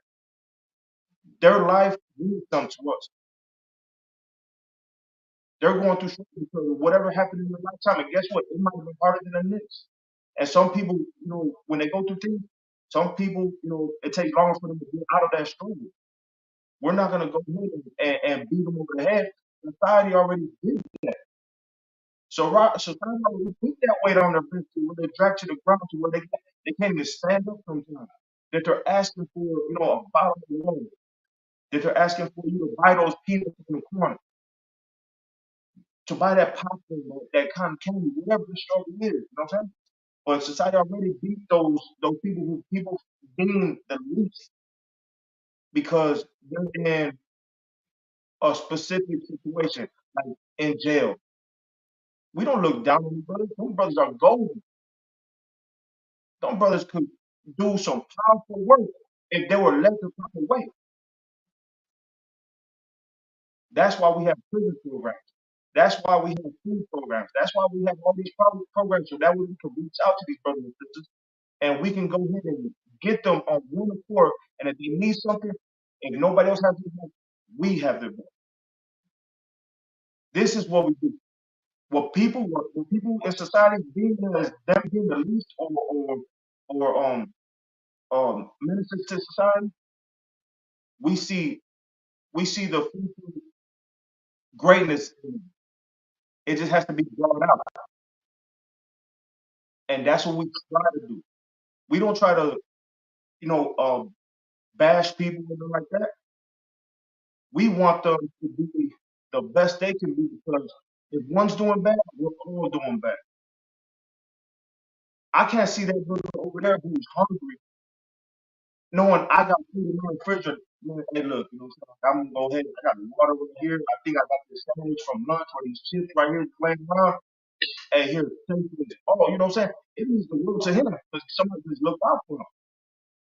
Their life means something to us. They're going through something because of whatever happened in their lifetime. And guess what? It might have been harder than the next. And some people, when they go through things, some people, it takes longer for them to get out of that struggle. We're not gonna go ahead and beat them over the head. Society already did that. So society already put that weight on their wrist to where they're dragged to the ground to where they can't even stand up sometimes. That they're asking for, a bottle of water. That they're asking for you to buy those peanuts in the corner, to buy that popcorn, that cotton candy, whatever the struggle is. You know what I'm saying? But society already beat those people who people deem the least because they're in a specific situation, like in jail. We don't look down on these brothers. Those brothers are golden. Those brothers could do some powerful work if they were led the proper way. That's why we have prison programs. That's why we have food programs. That's why we have all these programs, so that way we can reach out to these brothers and sisters, and we can go ahead and get them on one accord. And if they need something, if nobody else has their back, we have their back. This is what we do. What people in society being as them being the least or ministers to society, we see the future greatness in them. It just has to be brought out. And that's what we try to do. We don't try to, bash people and like that. We want them to be the best they can be, because if one's doing bad, we're all doing bad. I can't see that brother over there who's hungry, knowing I got food in my refrigerator. Man, hey, look, you know what I'm saying? I'm gonna go ahead. I got water over here. I think I got this sandwich from lunch or these chips right here laying around. Hey, here, take this. Oh, you know what I'm saying? It means the world to him because somebody just looked out for him.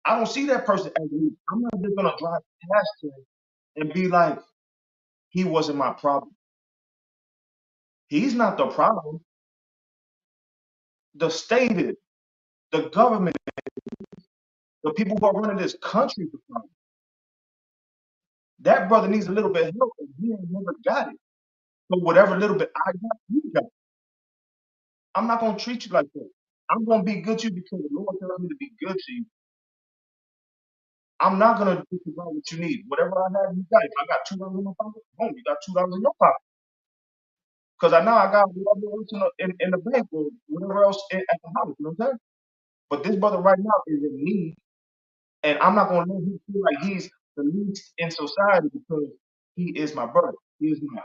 I don't see that person as me. I'm not just gonna drive past him and be like, he wasn't my problem. He's not the problem. The state is, the government, the people who are running this country is the problem. That brother needs a little bit of help, and he ain't never got it. So whatever little bit I got, you got. I'm not gonna treat you like that. I'm gonna be good to you because the Lord tells me to be good to you. I'm not gonna disregard what you need. Whatever I have, you got. If I got $2 in my pocket, boom, you got $2 in your pocket. Because I know I got whatever else in the bank or whatever else at the house. You know what I'm saying? But this brother right now is in need, and I'm not gonna let him feel like he's the least in society because he is my brother. He is my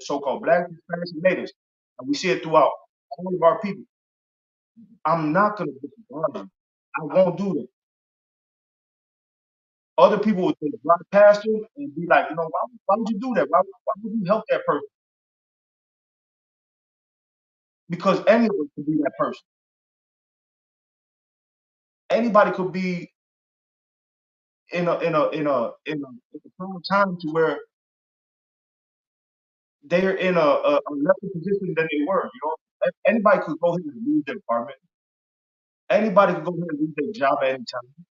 so-called black, Hispanics, and natives, and we see it throughout all of our people. I'm not gonna disregard him. I won't do that. Other people would take right past him and be like, you know, why would you do that? Why would you help that person? Because any of us could be that person. Anybody could be in a prime time to where they're in a lesser position than they were. You know, anybody could go ahead and lose their apartment. Anybody could go ahead and lose their job at any time.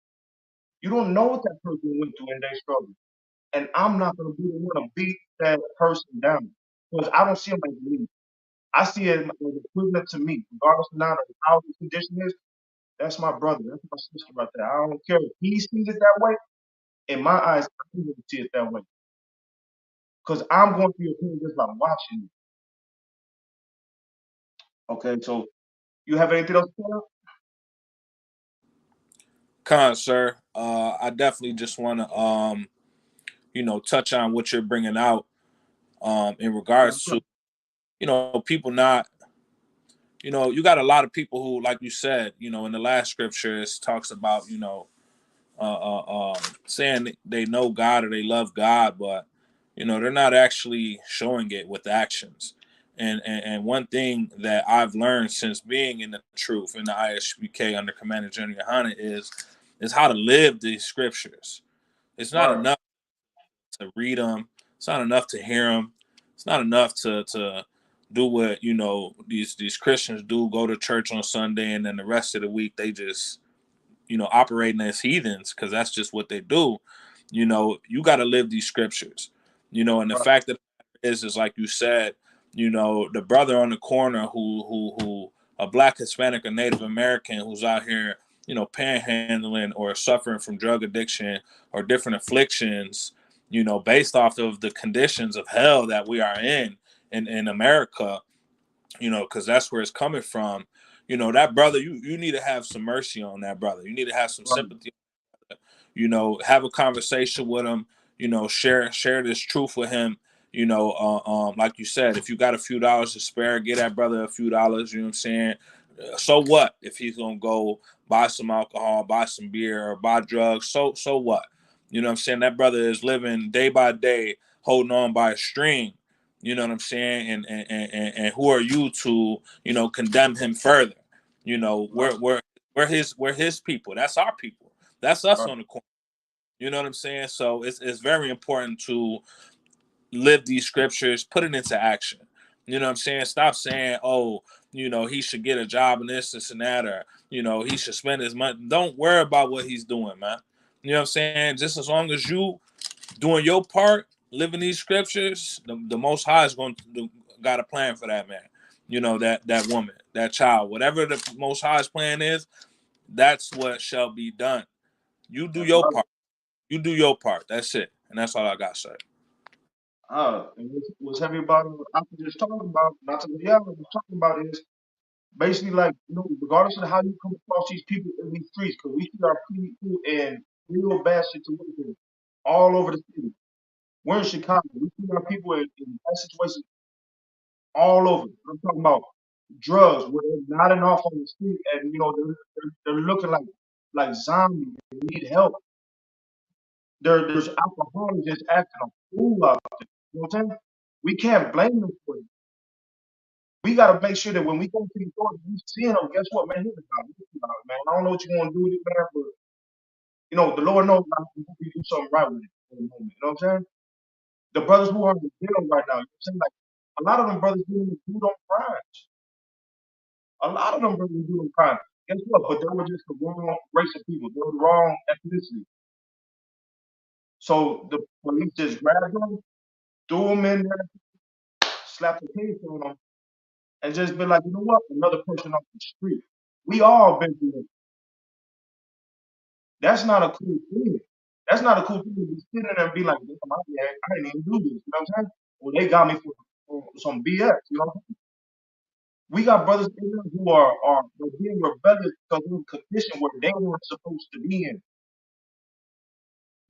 You don't know what that person went through in their struggle. And I'm not gonna be the one to beat that person down. Because I don't see him as me. I see it as equivalent to me, regardless of now how his condition is. That's my brother. That's my sister right there. I don't care if he sees it that way. In my eyes, I don't see it that way. Because I'm going through your pain just by watching you. Okay, so you have anything else to say? Con, sir. I definitely just want to touch on what you're bringing out in regards to, people not, you got a lot of people who, like you said, in the last scripture, it talks about, saying they know God or they love God, but, they're not actually showing it with actions. And one thing that I've learned since being in the truth in the ISBK under Commander General Yohana is how to live these scriptures. It's not enough to read them. It's not enough to hear them. It's not enough to do what these Christians do, go to church on Sunday, and then the rest of the week they just operating as heathens because that's just what they do. You got to live these scriptures. And the fact that is like you said, the brother on the corner who a black, Hispanic, or Native American who's out here, panhandling or suffering from drug addiction or different afflictions, based off of the conditions of hell that we are in America, because that's where it's coming from. That brother, you need to have some mercy on that brother. You need to have some sympathy. Have a conversation with him. Share this truth with him. Like you said, if you got a few dollars to spare, get that brother a few dollars. You know what I'm saying? So what if he's gonna go buy some alcohol, buy some beer, or buy drugs? So what? You know what I'm saying? That brother is living day by day, holding on by a string. You know what I'm saying? And who are you to condemn him further? We're his people. That's our people. That's us on the corner. You know what I'm saying? So it's very important to live these scriptures, put it into action. You know what I'm saying? Stop saying, oh, he should get a job in this and that, or, he should spend his money. Don't worry about what he's doing, man. You know what I'm saying? Just as long as you doing your part, living these scriptures, the Most High is going to got a plan for that man. That woman, that child, whatever the Most High's plan is, that's what shall be done. You do your part. You do your part. That's it. And that's all I got to say. And what's everybody after just talking about, not to the other, was talking about is basically like, regardless of how you come across these people in these streets, because we see our people in real bad situations all over the city. We're in Chicago. We see our people in bad situations all over. I'm talking about drugs where they're nodding off on the street and you know they're looking like zombies. They need help. There's alcoholics just acting a fool out there. You know what I'm saying? We can't blame them for it. We gotta make sure that when we go to the store, we see them. Guess what, man? Here's the guy. Man, I don't know what you're gonna do with it, man, but you know the Lord knows I can help you do something right with it in a moment. You know what I'm saying? The brothers who are in jail right now, you know what I'm saying? Like a lot of them brothers do them crimes. A lot of them brothers do them crimes. Guess what? But they were just the wrong race of people. They were the wrong ethnicity. So the police just grabbed them, threw them in there, slapped the case on them, and just be like, you know what? Another person off the street. We all been through it. That's not a cool thing. That's not a cool thing to be sitting there and be like, damn, I didn't even do this. You know what I'm saying? Well, they got me for some BS. You know, we got brothers in there who are being rebellious because of a condition where they weren't supposed to be in.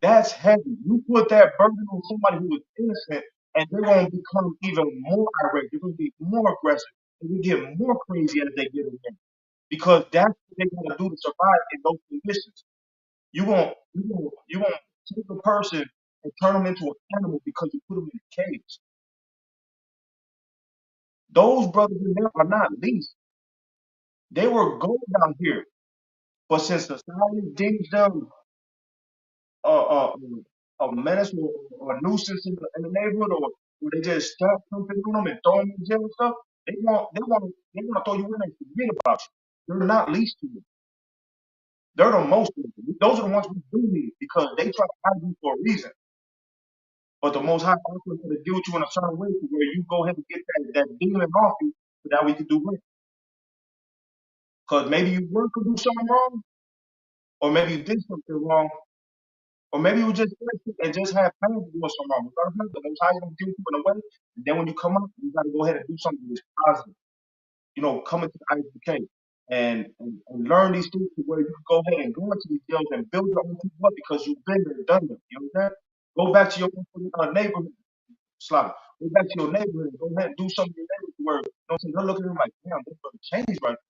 That's heavy. You put that burden on somebody who is innocent, and they're going to become even more irate. They're going to be more aggressive, and we get more crazy as they get in there because that's what they're going to do to survive in those conditions. You won't take a person and turn them into an animal because you put them in a cage. Those brothers in there are not least. They were gold down here, but since society deems them a menace or a nuisance in the neighborhood, or they just start something on them and throw them in jail and stuff, they want to throw you in and forget about you. They're not least to you. They're the most. Those are the ones we do need because they try to hide you for a reason. But the Most High also going to deal with you in a certain way to where you go ahead and get that demon off you so that we can do right. Because maybe you were to do something wrong, or maybe you did something wrong, or maybe you just and just have plans to do something wrong. Regardless, the Most High is going to deal with you in a way, and then when you come up, you got to go ahead and do something that's positive. You know, come into the ISBK and learn these things to where you can go ahead and go into these jails and build your own people up because you've been there, done it. You know what I'm saying? Go back to your neighborhood. Slaughter. Go back to your neighborhood. Go ahead and do something in your neighborhood where, you know what I'm saying, they're looking at him like, damn, this brother changed right now.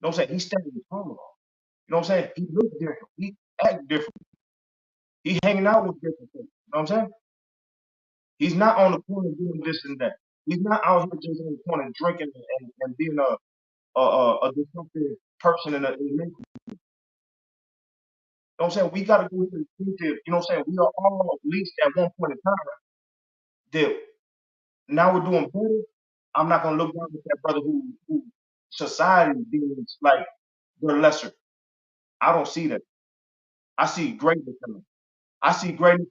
You know what I'm saying? He's standing tall. You know what I'm saying? He looks different. He acts different. He hanging out with different people. You know what I'm saying? He's not on the corner doing this and that. He's not out here just on the corner drinking and being a disruptive person in the neighborhood. You know what I'm saying? We got to go ahead and think that, you know what I'm saying? We are all at least at one point in time that now we're doing better. I'm not gonna look down at that brother who society deems like they're lesser. I don't see that. I see greatness in them. I see greatness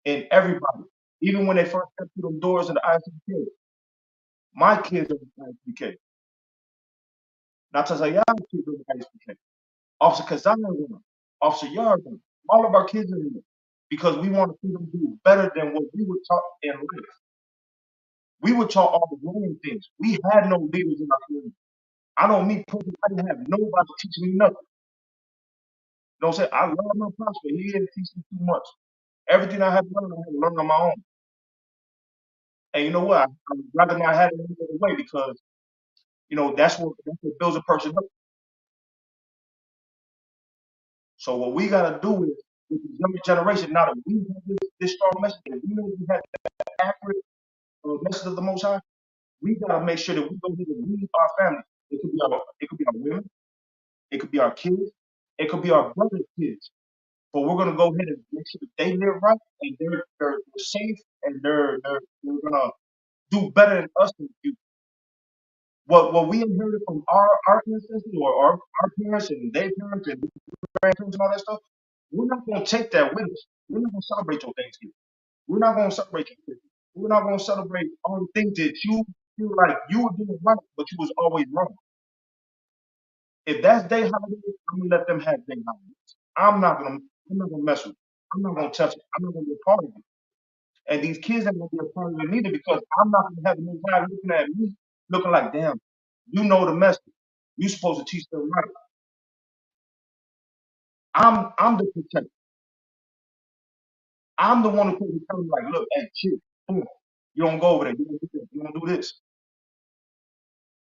in everybody. Even when they first step through them doors of the ISBK. My kids are in the ISBK. Not to say y'all kids are in the ISBK. Officer Kazan is in Officer Yard in all of our kids are in there. Because we want to see them do better than what we were taught in life. We were taught all the wrong things. We had no leaders in our community. I know me personally, I didn't have nobody teaching me nothing. You know what I'm saying? I love my pops, but he didn't teach me too much. Everything I had to learn, I had to learn on my own. And you know what? I'd rather not have it any other way because, you know, that's what builds a person up. So what we gotta do is with the younger generation, now that we have this strong message, and we know we have that accurate message of the Most High, we gotta make sure that we go ahead and lead our families. It could be our women, it could be our kids, it could be our brother's kids. But we're gonna go ahead and make sure that they live right and they're safe and they're gonna do better than us in the future. What we inherited from our ancestors or our parents and their parents and grandparents and all that stuff, we're not gonna take that with us. We're not gonna celebrate your Thanksgiving. We're not gonna celebrate your Christmas. We're not gonna celebrate all the things that you feel like you were doing right, but you was always wrong. If that's their holiday, I'm gonna let them have their holidays. I'm not gonna mess with it. I'm not gonna touch it. I'm not gonna be a part of it. And these kids ain't gonna be a part of it either because I'm not gonna have them guy looking at me, looking like, damn, you know the message. You supposed to teach them right. I'm the protector. I'm the one who could tell you, like, look, hey, shit, boom, you don't go over there, you don't do this, you don't do this.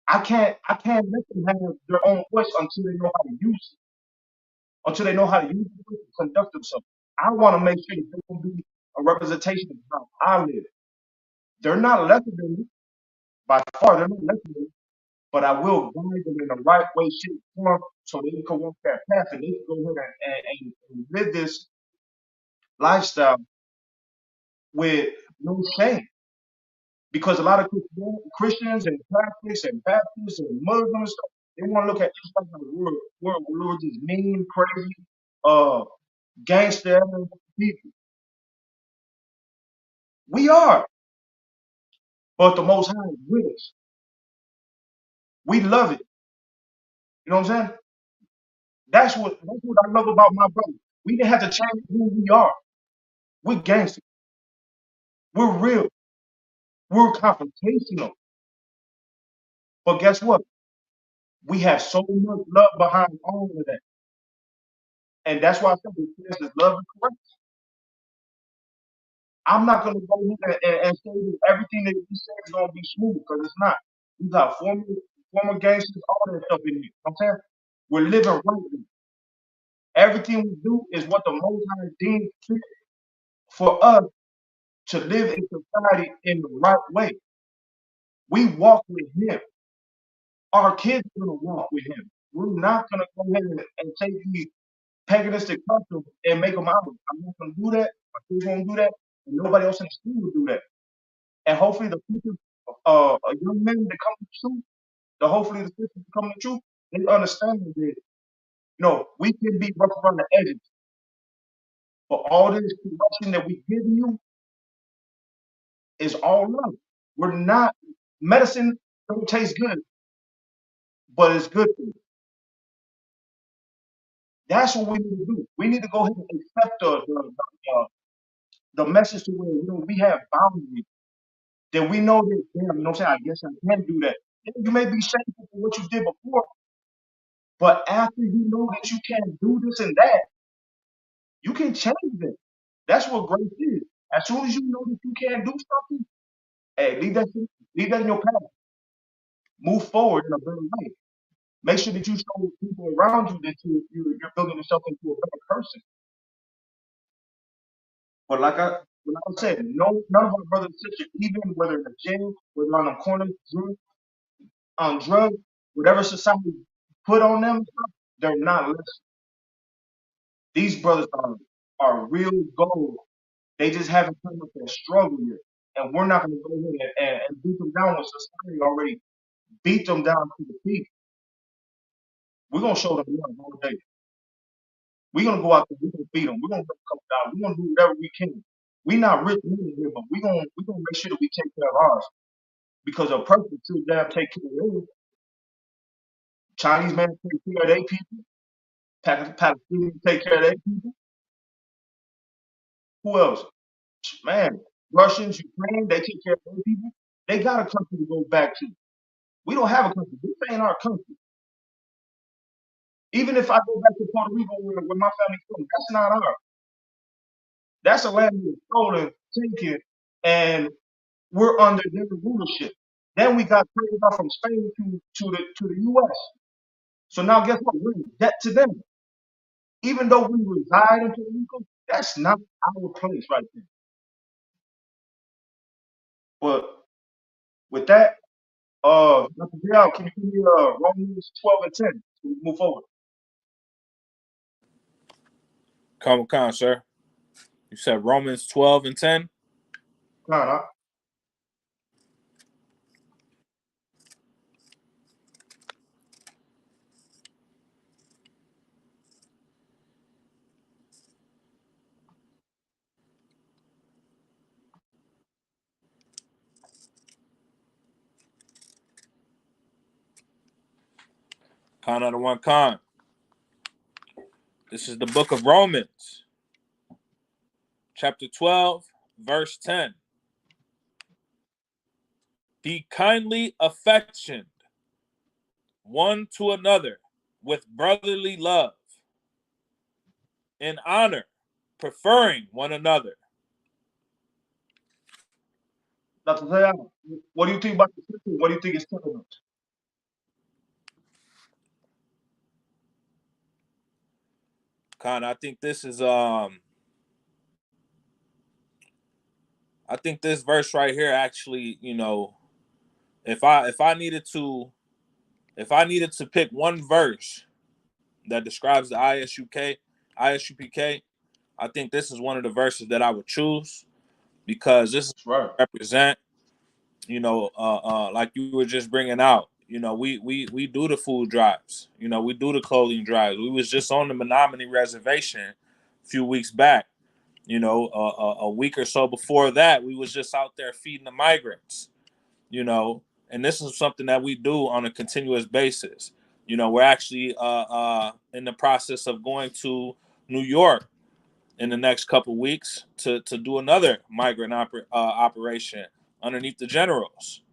I can't let them have their own voice until they know how to use it, until they know how to use it to conduct themselves. I want to make sure that they can be a representation of how I live. They're not lesser than me. By far, they're not lesser than me. But I will guide them in the right way, shape, form, so they can walk that path and they can go ahead and live this lifestyle with no shame. Because a lot of Christians and Catholics and Baptists and Muslims and stuff, they want to look at Islam as a world where we're just mean, crazy, gangster people. We are, but the Most High is with us. We love it. You know what I'm saying? That's what I love about my brother. We didn't have to change who we are. We're gangster. We're real. We're confrontational. But guess what? We have so much love behind all of that. And that's why I said this is love and correct. I'm not gonna go ahead and say that everything that you say is gonna be smooth because it's not. We got former gangsters, all that stuff in here. You know what I'm saying? We're living rightly. Everything we do is what the Most High deemed fit for us to live in society in the right way. We walk with Him. Our kids are gonna walk with Him. We're not gonna go ahead and take these paganistic customs and make them ours. I'm not gonna do that. My kids won't do that. And nobody else in the school will do that. And hopefully the future young men that come to truth, hopefully the sisters that come to truth, they understand that, you know, we can be rough around the edges. But all this corruption that we give you is all love. We're not medicine don't taste good, but it's good for you. That's what we need to do. We need to go ahead and accept the message to where, you know, we have boundaries. That we know that, damn, you know what I'm saying? I guess I can do that. You may be shameful for what you did before, but after you know that you can't do this and that, you can change it. That's what grace is. As soon as you know that you can't do something, hey, leave that in your past. Move forward in a better way. Make sure that you show people around you that you're building yourself into a better person. But like I said, none of our brothers and sisters, even whether in the jail, whether on the corner, on drugs, whatever society put on them, they're not less. These brothers are real gold. They just haven't come up that struggle yet. And we're not going to go ahead and beat them down when society already beat them down to the peak. We're going to show them love all day. We're going to go out there, we're going to feed them. We're going to come down. We're going to do whatever we can. We're not rich men here, but we're going to make sure that we take care of ours. Because a person should damn take care of theirs. Chinese men take care of their people. Palestinians take care of their people. Who else? Man, Russians, Ukraine, they take care of their people. They got a country to go back to. We don't have a country. This ain't our country. Even if I go back to Puerto Rico where my family from, that's not ours. That's a land that was stolen, taken, and we're under their rulership. Then we got traded off from Spain to the U.S. So now guess what? We're in debt to them. Even though we reside in Puerto Rico, that's not our place right there. But with that, Dr. Bial, can you give me Romans 12 and 10 so we can move forward? Come on, sir. You said Romans 12 and 10? Nah. Con out of one con. This is the book of Romans, chapter 12, verse 10. Be kindly affectioned one to another with brotherly love, in honor, preferring one another, Dr. Zayana, what do you think about the scripture? What do you think it's telling us? Khan, I think this is I think this verse right here actually, you know, if I needed to pick one verse that describes the ISUPK, I think this is one of the verses that I would choose, because this is right. Represent, you know, like you were just bringing out. You know, we do the food drives. You know, we do the clothing drives. We was just on the Menominee Reservation a few weeks back. You know, a week or so before that, we was just out there feeding the migrants. You know, and this is something that we do on a continuous basis. You know, we're actually in the process of going to New York in the next couple of weeks to do another migrant operation underneath the generals.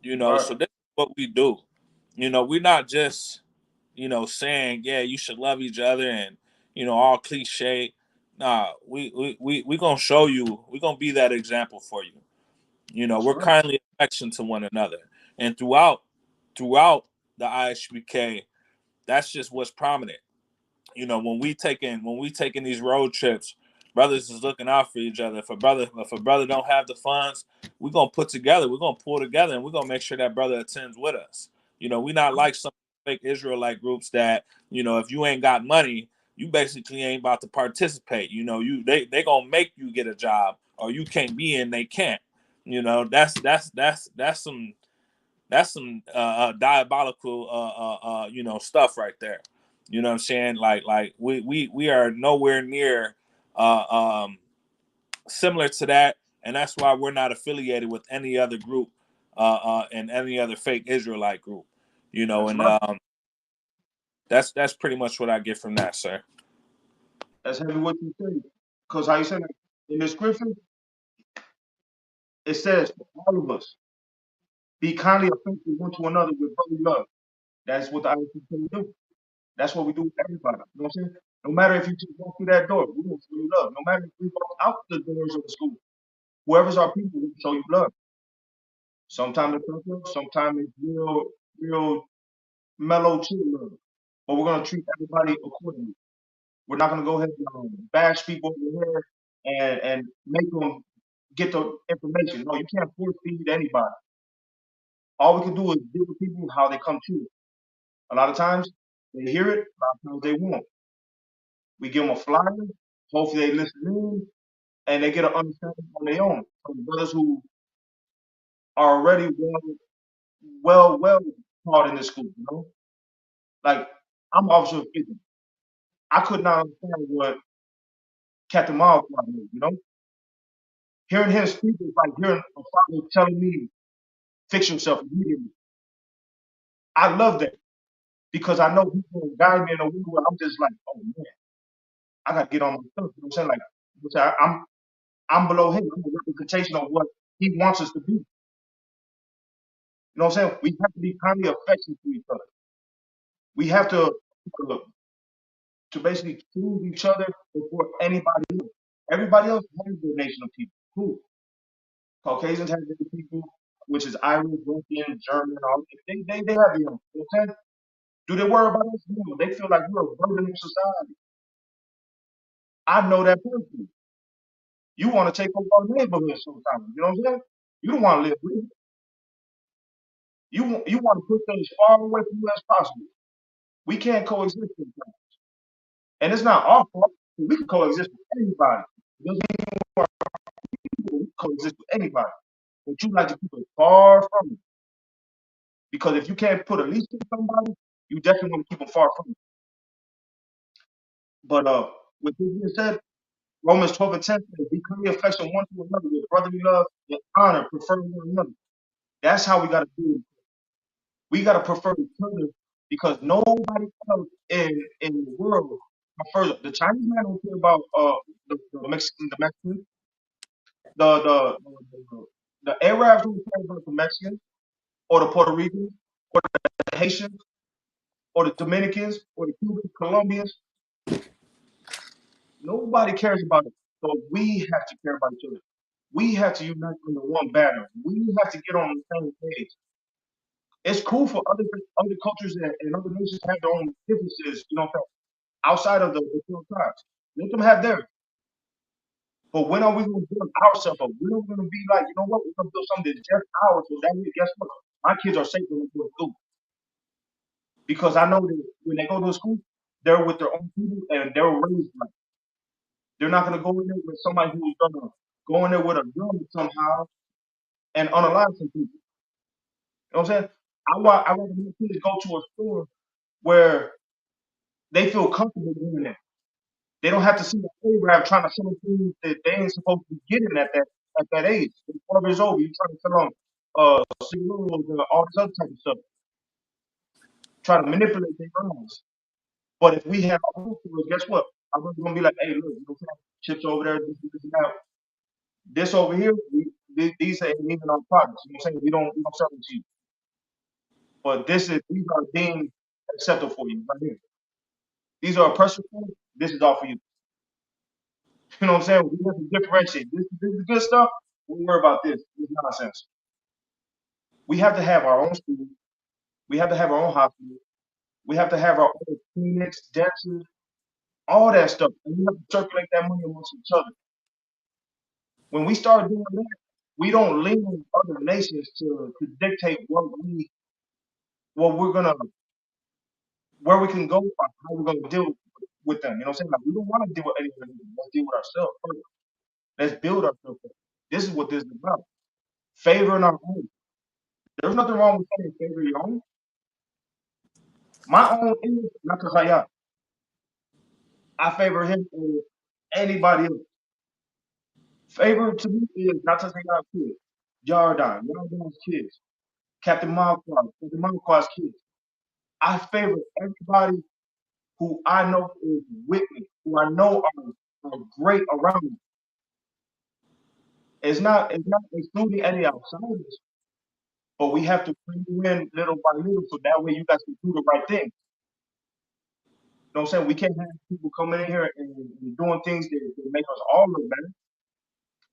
You know, Right. so this is what we do. You know, we're not just, you know, saying, yeah, you should love each other and, you know, all cliche. Nah, we gonna show you, we're gonna be that example for you. You know, That's we're right. kindly affection to one another. And throughout the ISBK, that's just what's prominent. You know, when we taking these road trips, brothers is looking out for each other. If a brother don't have the funds, we're gonna pull together, and we're gonna make sure that brother attends with us. You know, we not like some fake Israelite groups that, you know, if you ain't got money, you basically ain't about to participate. You know, they gonna make you get a job, or you can't be in, they can't. You know, that's some diabolical you know, stuff right there. You know what I'm saying? Like we are nowhere near similar to that, and that's why we're not affiliated with any other group and any other fake Israelite group. You know, That's and right. that's pretty much what I get from that, sir. That's heavy what you say. Because how you say that in the scripture, it says for all of us, be kindly affectionate one to another with brotherly love. That's what the ISUPK do. That's what we do with everybody. You know what I'm saying? No matter if you just walk through that door, we will show you love. No matter if we walk out the doors of the school, whoever's our people, we will show you love. Sometimes it's tough, sometimes it's real mellow chill love. But we're gonna treat everybody accordingly. We're not gonna go ahead and bash people over here and make them get the information. No, you can't force feed anybody. All we can do is deal with people how they come to it. A lot of times they hear it, a lot of times they won't. We give them a flyer, hopefully they listen in, and they get an understanding on their own. From brothers who are already well taught in this school, you know? Like, I'm Officer of Physics. I could not understand what Captain Miles was, you know? Hearing him speak is like hearing a father telling me, fix yourself immediately. I love that because I know he's going to guide me in a way where I'm just like, oh man, I got to get on my stuff. You know what I'm saying? Like, I'm below him. I'm a representation of what he wants us to be. You know what I'm saying? We have to be kindly affectionate to each other. We have to basically choose each other before anybody else. Everybody else has their nation of people. Cool. Caucasians have their people, which is Irish, Russian, German, all they have their own. You know what I'm saying? Do they worry about us? No. They feel like we're a burden of society. I know that personally. You want to take over our neighborhood sometimes. You know what I'm saying? You don't want to live with it. You want to put things far away from you as possible. We can't coexist sometimes. And it's not our fault. We can coexist with anybody. It doesn't mean we are people. We can coexist with anybody. But you like to keep it far from it. Because if you can't put a leash on somebody, you definitely want to keep them far from it. But with this being said, Romans 12 and 10 says, be kindly affectionate one to another with brotherly love and honor, preferring one another. That's how we got to do it. We got to prefer each other because nobody else in the world prefers it. The Chinese man don't care about the Mexicans, the Arabs don't care about the Mexicans or the Puerto Ricans or the Haitians or the Dominicans or the Cubans, Colombians. Nobody cares about it. So we have to care about each other. We have to unite under one banner. We have to get on the same page. It's cool for other cultures and other nations to have their own differences, you know, outside of the 12 tribes. Let them have theirs. But when are we going to build ourselves up? When are we going to be like, you know what, we're going to build something that's just ours. So that way, guess what? My kids are safe when they go to school. Because I know that when they go to school, they're with their own people and they're raised right. They're not going to go in there with somebody who's going to go in there with a gun somehow and unalive some people. You know what I'm saying? I want my kids to go to a store where they feel comfortable doing that. They don't have to see the Arab trying to sell them things that they ain't supposed to be getting at that age. They're 12 years old. You trying to sell them cigarettes and all this other type of stuff. Try to manipulate their minds. But if we have our own stores, guess what? I'm gonna be like, hey, look, you know, chips over there, this and that. This over here, these ain't even our products. You know what I'm saying? We don't sell them to you. But these are deemed acceptable for you right here. These are pressure food. This is all for you. You know what I'm saying? We have to differentiate. This is good stuff. Don't worry about this. This is nonsense. We have to have our own school. We have to have our own hospital. We have to have our own clinics, dances, all that stuff. And we have to circulate that money amongst each other. When we start doing that, we don't lean on other nations to dictate where we can go or how we're gonna deal with them. You know what I'm saying? Like, we don't want to deal with anyone. Let's deal with ourselves first. Let's build ourselves up. This is what this is about. Favoring our own. There's nothing wrong with saying favor your own. My own is Nakahaya. I favor him over anybody else. Favor to me is Nakahaya kids, Yardan's kids, Captain Marquard's kids. I favor everybody who I know is with me, who I know are great around me. It's not excluding any outsiders, but we have to bring you in little by little so that way you guys can do the right thing. You know what I'm saying? We can't have people coming in here and doing things that make us all look better.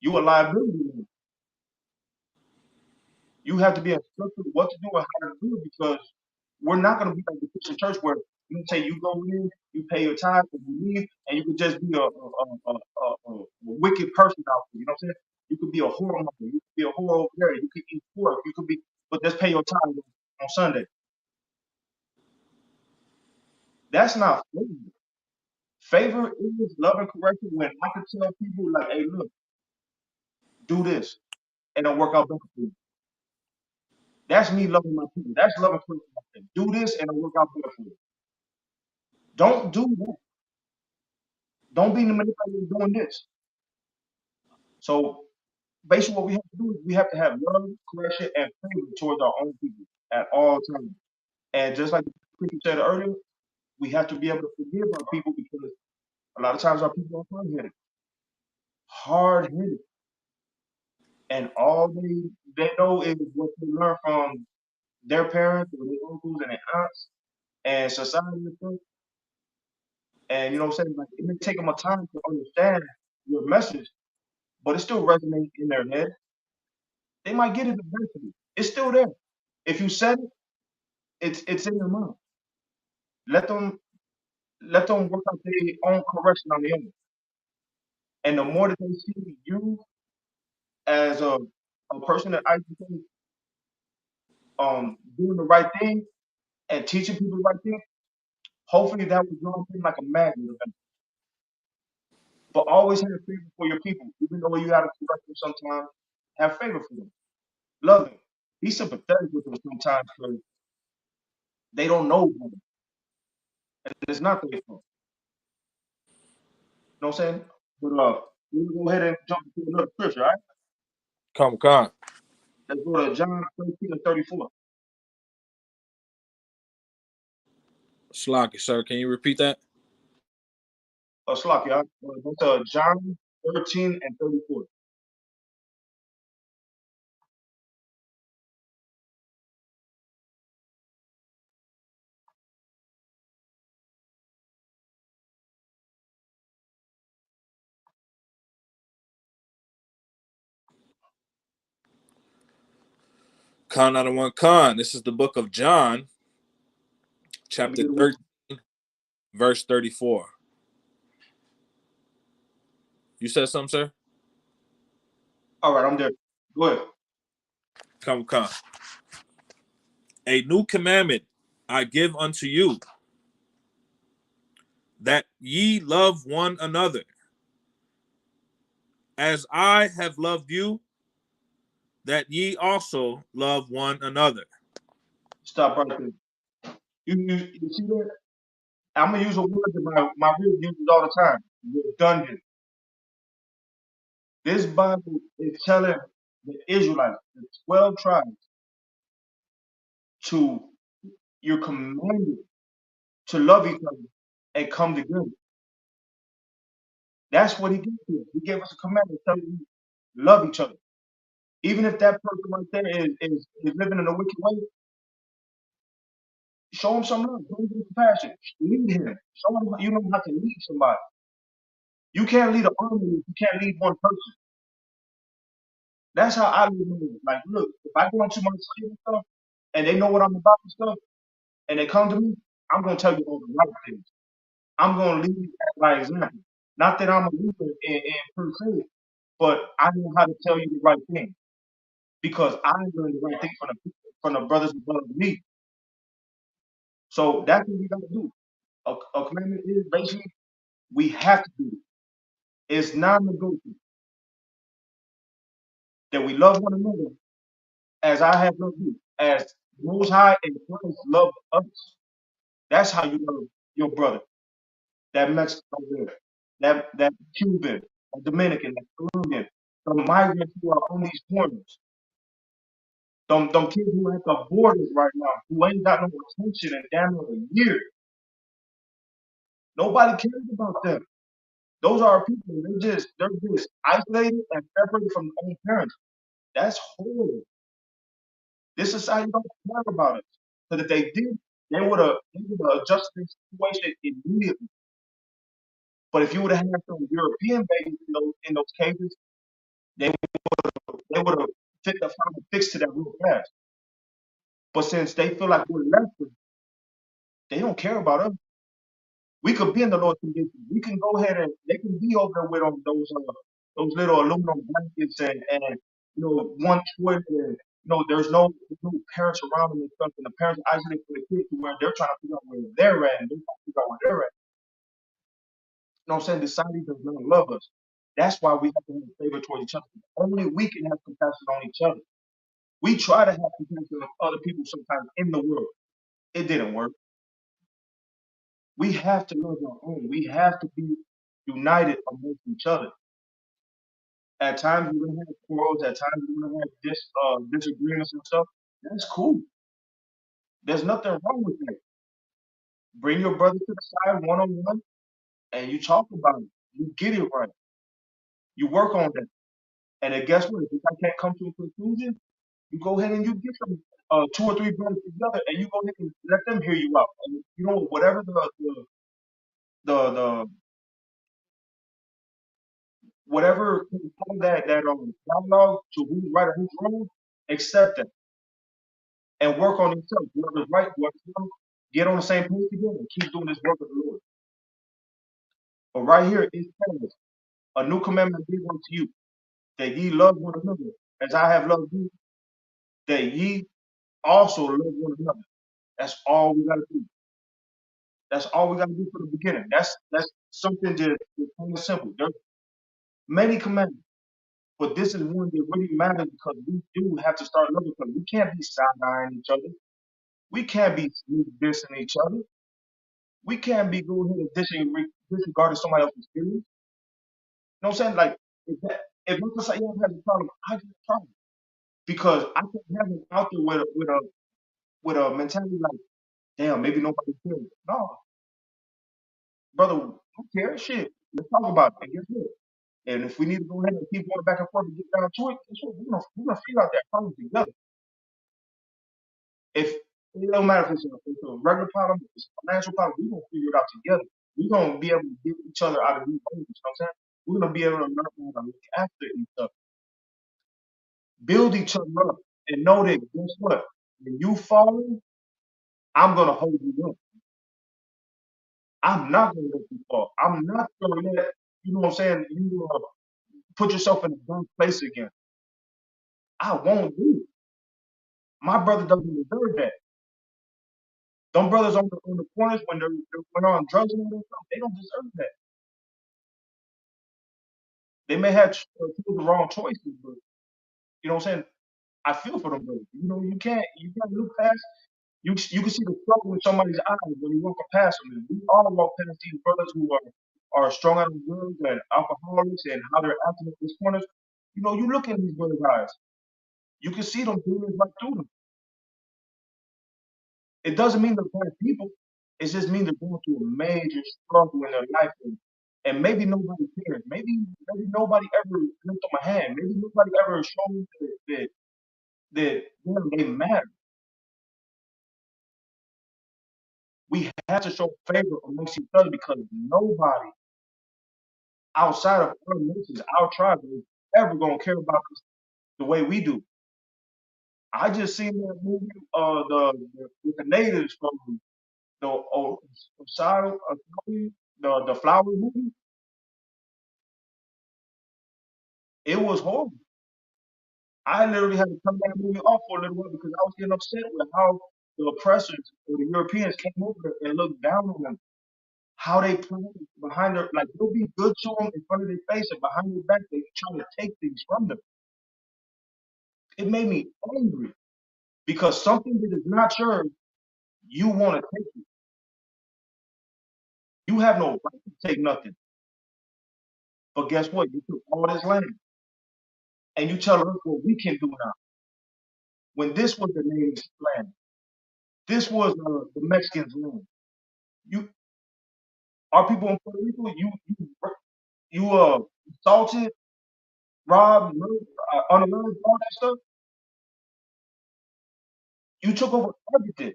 You a liability. You have to be instructed what to do and how to do it because we're not going to be like the Christian church where you say you go in, you pay your tithe, and you leave, and you could just be a wicked person out there. You know what I'm saying? You could be a whore mother. You could be a whore over there. You could eat pork. You could be, but just pay your tithe on Sunday. That's not favor. Favor is love and correction when I can tell people like, hey, look, do this, and it'll work out better for you. That's me loving my people. That's loving correction. Do this, and it'll work out better for you. Don't do that. Don't be the manipulator doing this. So basically, what we have to do is we have to have love, correction, and favor towards our own people at all times. And just like the preacher said earlier, we have to be able to forgive our people because a lot of times our people are hard-headed, and all they know is what they learn from their parents or their uncles and their aunts and society and stuff. And you know what I'm saying? Like it may take them a time to understand your message, but it still resonates in their head. They might get it eventually. It's still there. If you said it's in their mind. Let them work out their own correction on their own. And the more that they see you as a person that I think doing the right thing and teaching people the right thing, hopefully that will draw them like a magnet eventually. But always have favor for your people, even though you have to correct them sometimes. Have favor for them, love them, be sympathetic with them sometimes because they don't know better, and it's not their fault. You know what I'm saying? But we'll go ahead and jump into another scripture, all right? Come. Let's go to John 13:34. Slocky, sir. Can you repeat that? Slocky, go to John 13:34. Khan out of one Khan. This is the book of John, chapter 13, verse 34. You said something, sir? All right, I'm there. Go ahead. Come. A new commandment I give unto you, that ye love one another. As I have loved you, that ye also love one another. Stop right there. You see that? I'm gonna use a word that my real uses all the time. Redundant. This Bible is telling the Israelites, the 12 tribes, you're commanded to love each other and come together. That's what he gave us. He gave us a commandment telling you love each other. Even if that person right there is living in a wicked way, show him some love, show him some compassion, lead him. Show him you know how to lead somebody. You can't lead an army if you can't lead one person. That's how I lead them. Like, look, if I go into my slave and stuff, and they know what I'm about and stuff, and they come to me, I'm gonna tell you all the right things. I'm gonna lead by example. Not that I'm a leader in per se, but I know how to tell you the right thing because I learned the right thing from the brothers and brothers of me. So that's what we gotta do. A commandment is basically we have to do it. It's non-negotiable that we love one another as I have loved you, as Most High and Christ love us. That's how you love your brother. That Mexican over there, that Cuban, that Dominican, that Colombian, the migrants who are on these corners, them kids who are at the borders right now, who ain't got no attention in damn near a year. Nobody cares about them. Those are our people. They're just isolated and separated from their own parents. That's horrible. This society don't care about us. Because if they did, they would have adjusted the situation immediately. But if you would have had some European babies in those cases, they would have found a fix to that real fast. But since they feel like we're lesser, they don't care about us. We could be in the Lord's condition. We can go ahead and they can be over there with those little aluminum blankets and one toilet and there's no parents around them and stuff, and the parents isolate for the kids to where they're trying to figure out where they're at and they're trying to figure out where they're at. You know what I'm saying? Society does not love us. That's why we have to have favor towards each other. Only we can have compassion on each other. We try to have compassion on other people sometimes in the world. It didn't work. We have to love our own. We have to be united amongst each other. At times we're gonna have quarrels. At times we're gonna have disagreements and stuff. That's cool. There's nothing wrong with that. Bring your brother to the side one on one, and you talk about it. You get it right. You work on that. And then guess what? If you can't come to a conclusion, you go ahead and you get some 2 or 3 brothers together, and you go ahead and let them hear you out. And you know whatever the whatever that dialogue to who's right or who's wrong, accept that and work on yourself. Whoever's right, whoever's wrong, get on the same page together and keep doing this work of the Lord. But right here, it says, a new commandment I give unto you, that ye love one another, as I have loved you, that ye also love one another. That's all we gotta do. That's all we gotta do for the beginning. That's something just plain and simple. There's many commandments, but this is one that really matters because we do have to start loving each other. We can't be side-eyeing each other. We can't be dissing each other. We can't be going ahead and disregarding somebody else's feelings. You know what I'm saying? Like, if Mr. Sayyid has a problem, I have a problem. Because I can't have him out there with a mentality like, damn, maybe nobody cares. No. Brother, who cares? Shit. Let's talk about it. And guess what? And if we need to go ahead and keep going back and forth and get down to it, guess what? We're gonna figure out that problem together. If it don't matter if it's a regular problem, if it's a financial problem, we're gonna figure it out together. We're gonna be able to get each other out of these holes, you know what I'm saying? We're gonna be able to learn how to look after each other. Build each other up. and know that guess what? When you fall, I'm gonna hold you up. I'm not gonna let you fall. I'm not gonna let you know what I'm saying. You put yourself in a dark place again. I won't do it. My brother doesn't deserve that. Them brothers on the corners when they're on drugs and all that stuff, they don't deserve that. They may have chose the wrong choices, but you know what I'm saying. I feel for them brothers. You know, you can't look past. You can see the struggle in somebody's eyes when you walk past them. We all walk past these brothers who are strung out on drugs and alcoholics and how they're acting at these corners. You know, you look in these brothers' eyes. You can see them demons right through them. It doesn't mean they're bad people. It just means they're going through a major struggle in their life, and maybe nobody cares. Maybe nobody ever lift them a hand. Maybe nobody ever showed that they matter. We have to show favor amongst each other because nobody outside of our nations, our tribe, is ever gonna care about us the way we do. I just seen that movie, with the natives from the Osara, the flower movie. It was horrible. I literally had to turn that movie off for a little while because I was getting upset with how the oppressors or the Europeans came over and looked down on them. How they played behind their like they'll be good to them in front of their face and behind their back they trying to take things from them. It made me angry because something that is not yours, you want to take it. You have no right to take nothing. But guess what? You took all this land and you tell us what we can do now. When this was the natives' land, this was the Mexicans' land. You, our people in Puerto Rico, you assaulted, robbed, murdered, unalived, all that stuff. You took over everything,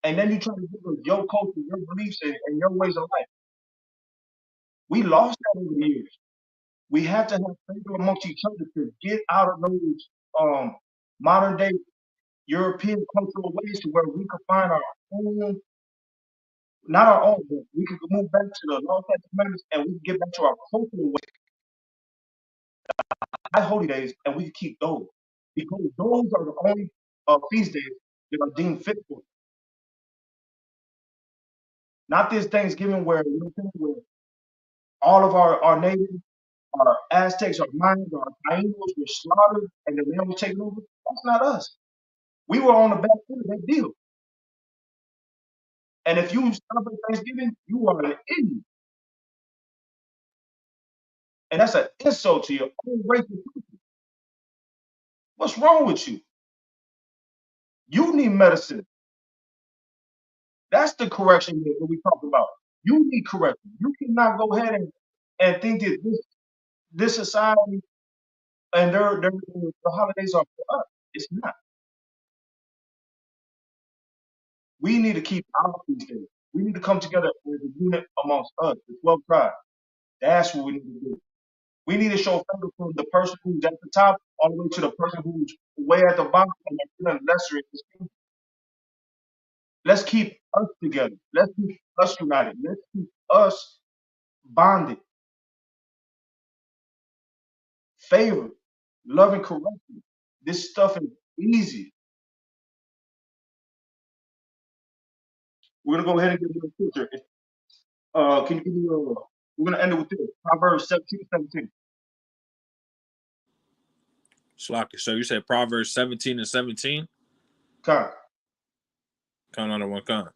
and then you try to give us your culture, your beliefs, and your ways of life. We lost that over the years. We have to have favor amongst each other to get out of those modern day European cultural ways to where we could find our own, not our own, but we could move back to the law, statutes, commandments, and we can get back to our cultural ways, our holy days, and we can keep those because those are the only feast days that are deemed fit for. Not this Thanksgiving where you know what I'm saying, where all of our natives, our Aztecs, our Mayans, our Taínos were slaughtered and the land was taken over. That's not us. We were on the back end of that deal. And if you celebrate Thanksgiving, you are an idiot. And that's an insult to your own race and people. What's wrong with you? You need medicine. That's the correction that we talk about. You need correction. You cannot go ahead and think that this society and the holidays are for us. It's not. We need to keep our feast days. We need to come together as a unit amongst us, the 12 tribes. That's what we need to do. We need to show favor from the person who's at the top all the way to the person who's way at the bottom and they're feeling lesser in this kingdom. Let's keep us together. Let's keep us united. Let's keep us bonded. Favor, love, and correction. This stuff is easy. We're gonna go ahead and give you a scripture. Can you give me we're gonna end it with this. Proverbs 17:17. Slocky. So you said Proverbs 17 and 17? Count. Count on the one count.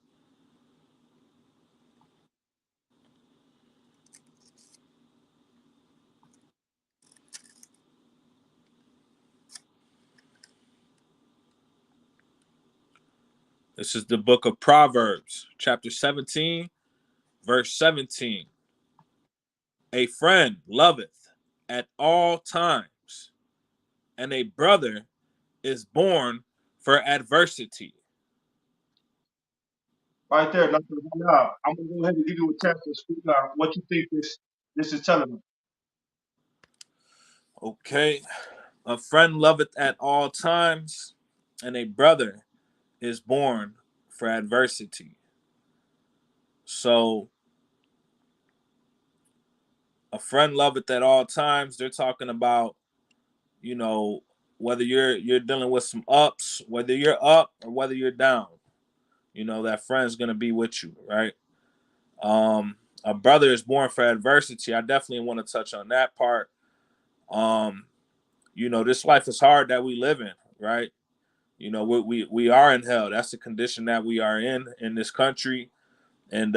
This is the book of Proverbs, chapter 17, verse 17. A friend loveth at all times, and a brother is born for adversity. Right there. Now, I'm gonna go ahead and give you a chance to speak now. What you think this is telling me? Okay. A friend loveth at all times, and a brother is born for adversity. So a friend loveth at all times. They're talking about, you know, whether you're dealing with some ups, whether you're up or whether you're down, you know, that friend's gonna be with you, right? A brother is born for adversity. I definitely want to touch on that part. You know, this life is hard that we live in, right? You know, we are in hell. That's the condition that we are in this country. And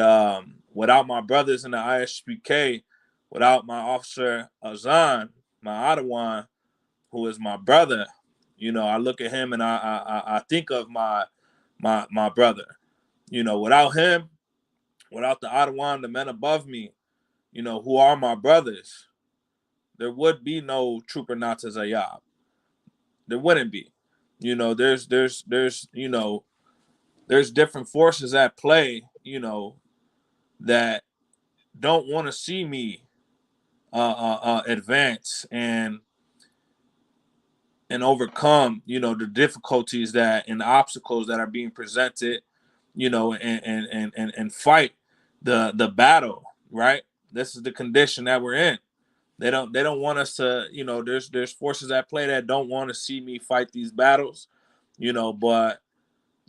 without my brothers in the ISPK, without my officer Azan, my Adawan, who is my brother, you know, I look at him and I think of my brother. You know, without him, without the Adawan, the men above me, you know, who are my brothers, there would be no Trooper Nata Zayab. There wouldn't be. You know, there's you know, there's different forces at play, you know, that don't want to see me advance and overcome, you know, the difficulties that and the obstacles that are being presented, you know, and fight the battle, right? This is the condition that we're in. They don't want us to, you know, there's forces at play that don't want to see me fight these battles, you know, but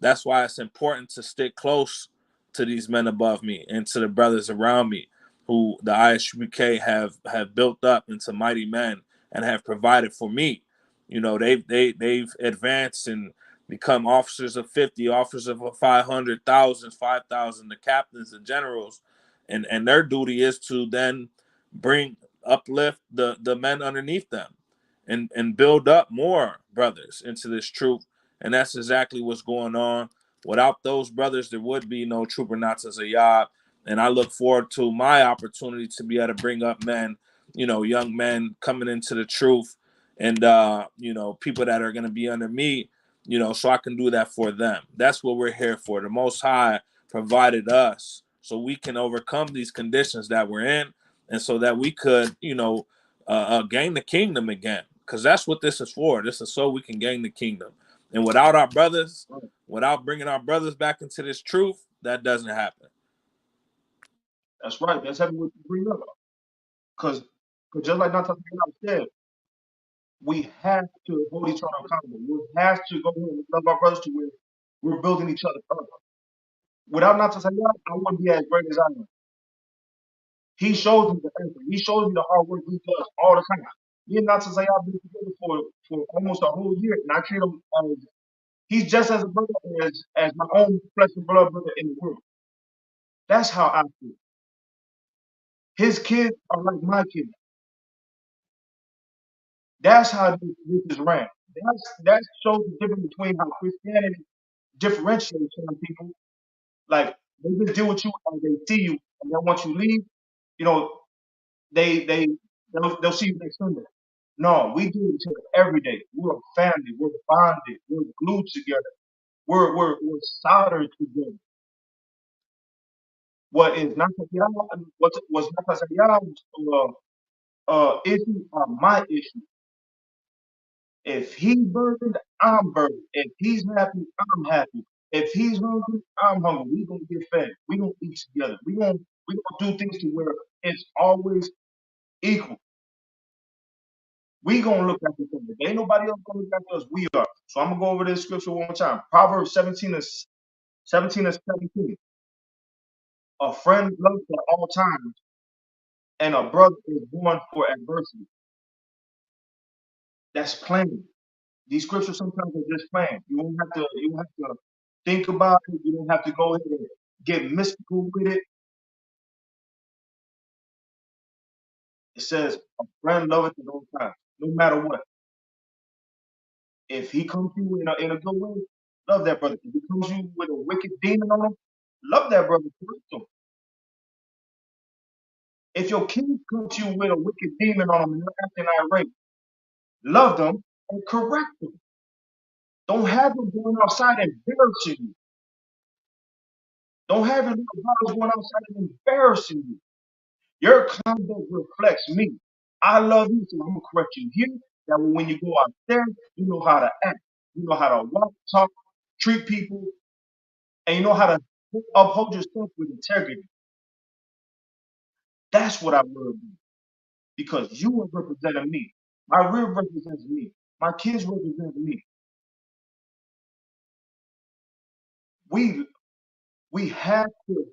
that's why it's important to stick close to these men above me and to the brothers around me who the ISUPK have built up into mighty men and have provided for me. You know, they've advanced and become officers of 50, officers of 500,000, 5,000, the captains, the generals, and their duty is to then uplift the men underneath them and build up more brothers into this truth. And that's exactly what's going on. Without those brothers, there would be no Trooper Nata Zayab. And I look forward to my opportunity to be able to bring up men, you know, young men coming into the truth and, you know, people that are going to be under me, you know, so I can do that for them. That's what we're here for. The Most High provided us so we can overcome these conditions that we're in and so that we could, you know, gain the kingdom again. Because that's what this is for. This is so we can gain the kingdom. And without our brothers, without bringing our brothers back into this truth, that doesn't happen. That's right. That's exactly what you bring up. Because just like Dr. said, we have to hold each other accountable. We have to go ahead and love our brothers to where we're building each other up. Without Nata Sayab, I wouldn't be as great as I am. He shows me the effort. He shows me the hard work he does all the time. Me and Nata Sayab been together for almost a whole year, and I treat him as he's just as a brother as my own flesh and blood brother in the world. That's how I feel. His kids are like my kids. That's how this is ran. That shows the difference between how Christianity differentiates some people. Like they just deal with you as they see you, and then once you leave, you know, they'll see you next Sunday. No, we do each other every day. We're a family. We're bonded. We're glued together. We're soldered together. What is not what's not issue are my issue. If he's burdened, I'm burdened. If he's happy, I'm happy. If he's hungry, I'm hungry. We gonna get fed. We gonna eat together. We gonna do things to where it's always equal. We gonna look at each other. Ain't nobody else gonna look at us. We are. So I'm gonna go over this scripture one more time. Proverbs 17 and 17. A friend loves at all times, and a brother is born for adversity. That's plain. These scriptures sometimes are just plain. You don't have to think about it. You don't have to go ahead and get mystical with it. It says a friend loveth at all times, no matter what. If he comes to you in a good way, love that brother. If he comes to you with a wicked demon on him, love that brother. Correct him. If your kids come to you with a wicked demon on them and they're acting irate, love them and correct them. Don't have them going outside embarrassing you. Don't have your little brothers going outside and embarrassing you. Your conduct reflects me. I love you, so I'm gonna correct you here. That when you go out there, you know how to act, you know how to walk, talk, treat people, and you know how to uphold yourself with integrity. That's what I will do because you are representing me. My rib represents me. My kids represent me. We have to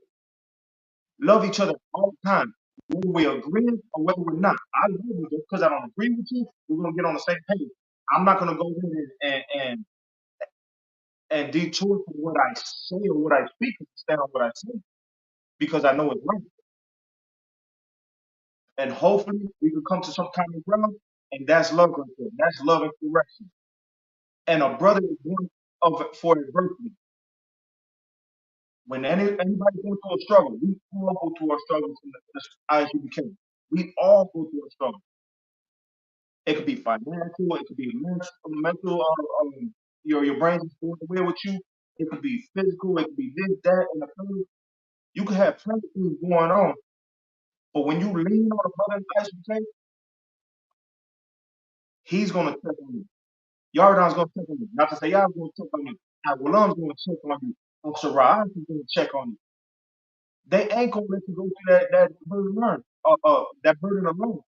love each other all the time, whether we agree or whether we're not. I love you just because I don't agree with you. We're gonna get on the same page. I'm not gonna go in and detour from what I say or what I speak and stand on what I say because I know it's right. And hopefully we can come to some common ground, and that's love right there. That's love and correction. And a brother is born for adversity. When anybody goes through a struggle, we all go through our struggles in the ISUBK. We all go through a struggle. It could be financial, it could be mental, your brain is going away with you. It could be physical, it could be this, that, and the third. You could have plenty of things going on, but when you lean on a brother in ISUBK, he's gonna check on you. Yardan's gonna check on you. Not to say y'all's gonna check on you. Aguilam's gonna check on you. Officer Ra'az is gonna check on you. They ain't gonna let you go through that burden alone.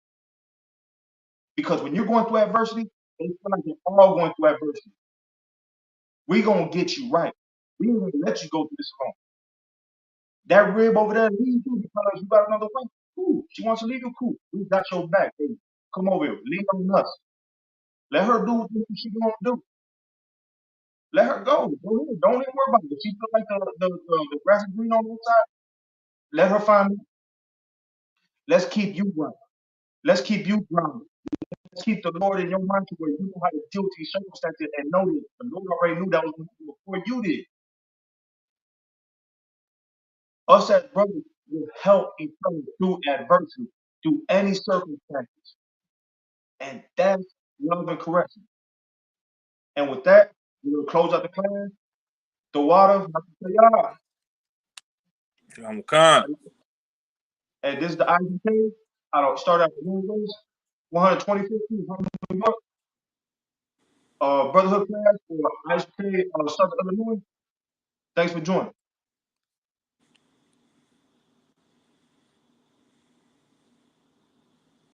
Because when you're going through adversity, they feel like they're all going through adversity. We gonna get you right. We ain't gonna let you go through this alone. That rib over there leave you because you got another wife. Cool. She wants to leave you. Cool. We got your back, baby. Come over here. Lean on us. Let her do what she gonna do. Let her go. Go ahead. Don't even worry about it. If she feel like the grass is green on the side, let her find it. Let's keep you right. Let's keep you grounded. Let's keep the Lord in your mind to where you know how to deal with these circumstances and know that the Lord already knew that was going to happen before you did. Us as brothers will help each other through adversity, through any circumstances. And that's love and correction. And with that, we'll close out the class. The water, and this is the ISUBK. I don't start at the Windows, 125th Street, New York. Brotherhood class for ISUBK, Southern Illinois. Thanks for joining.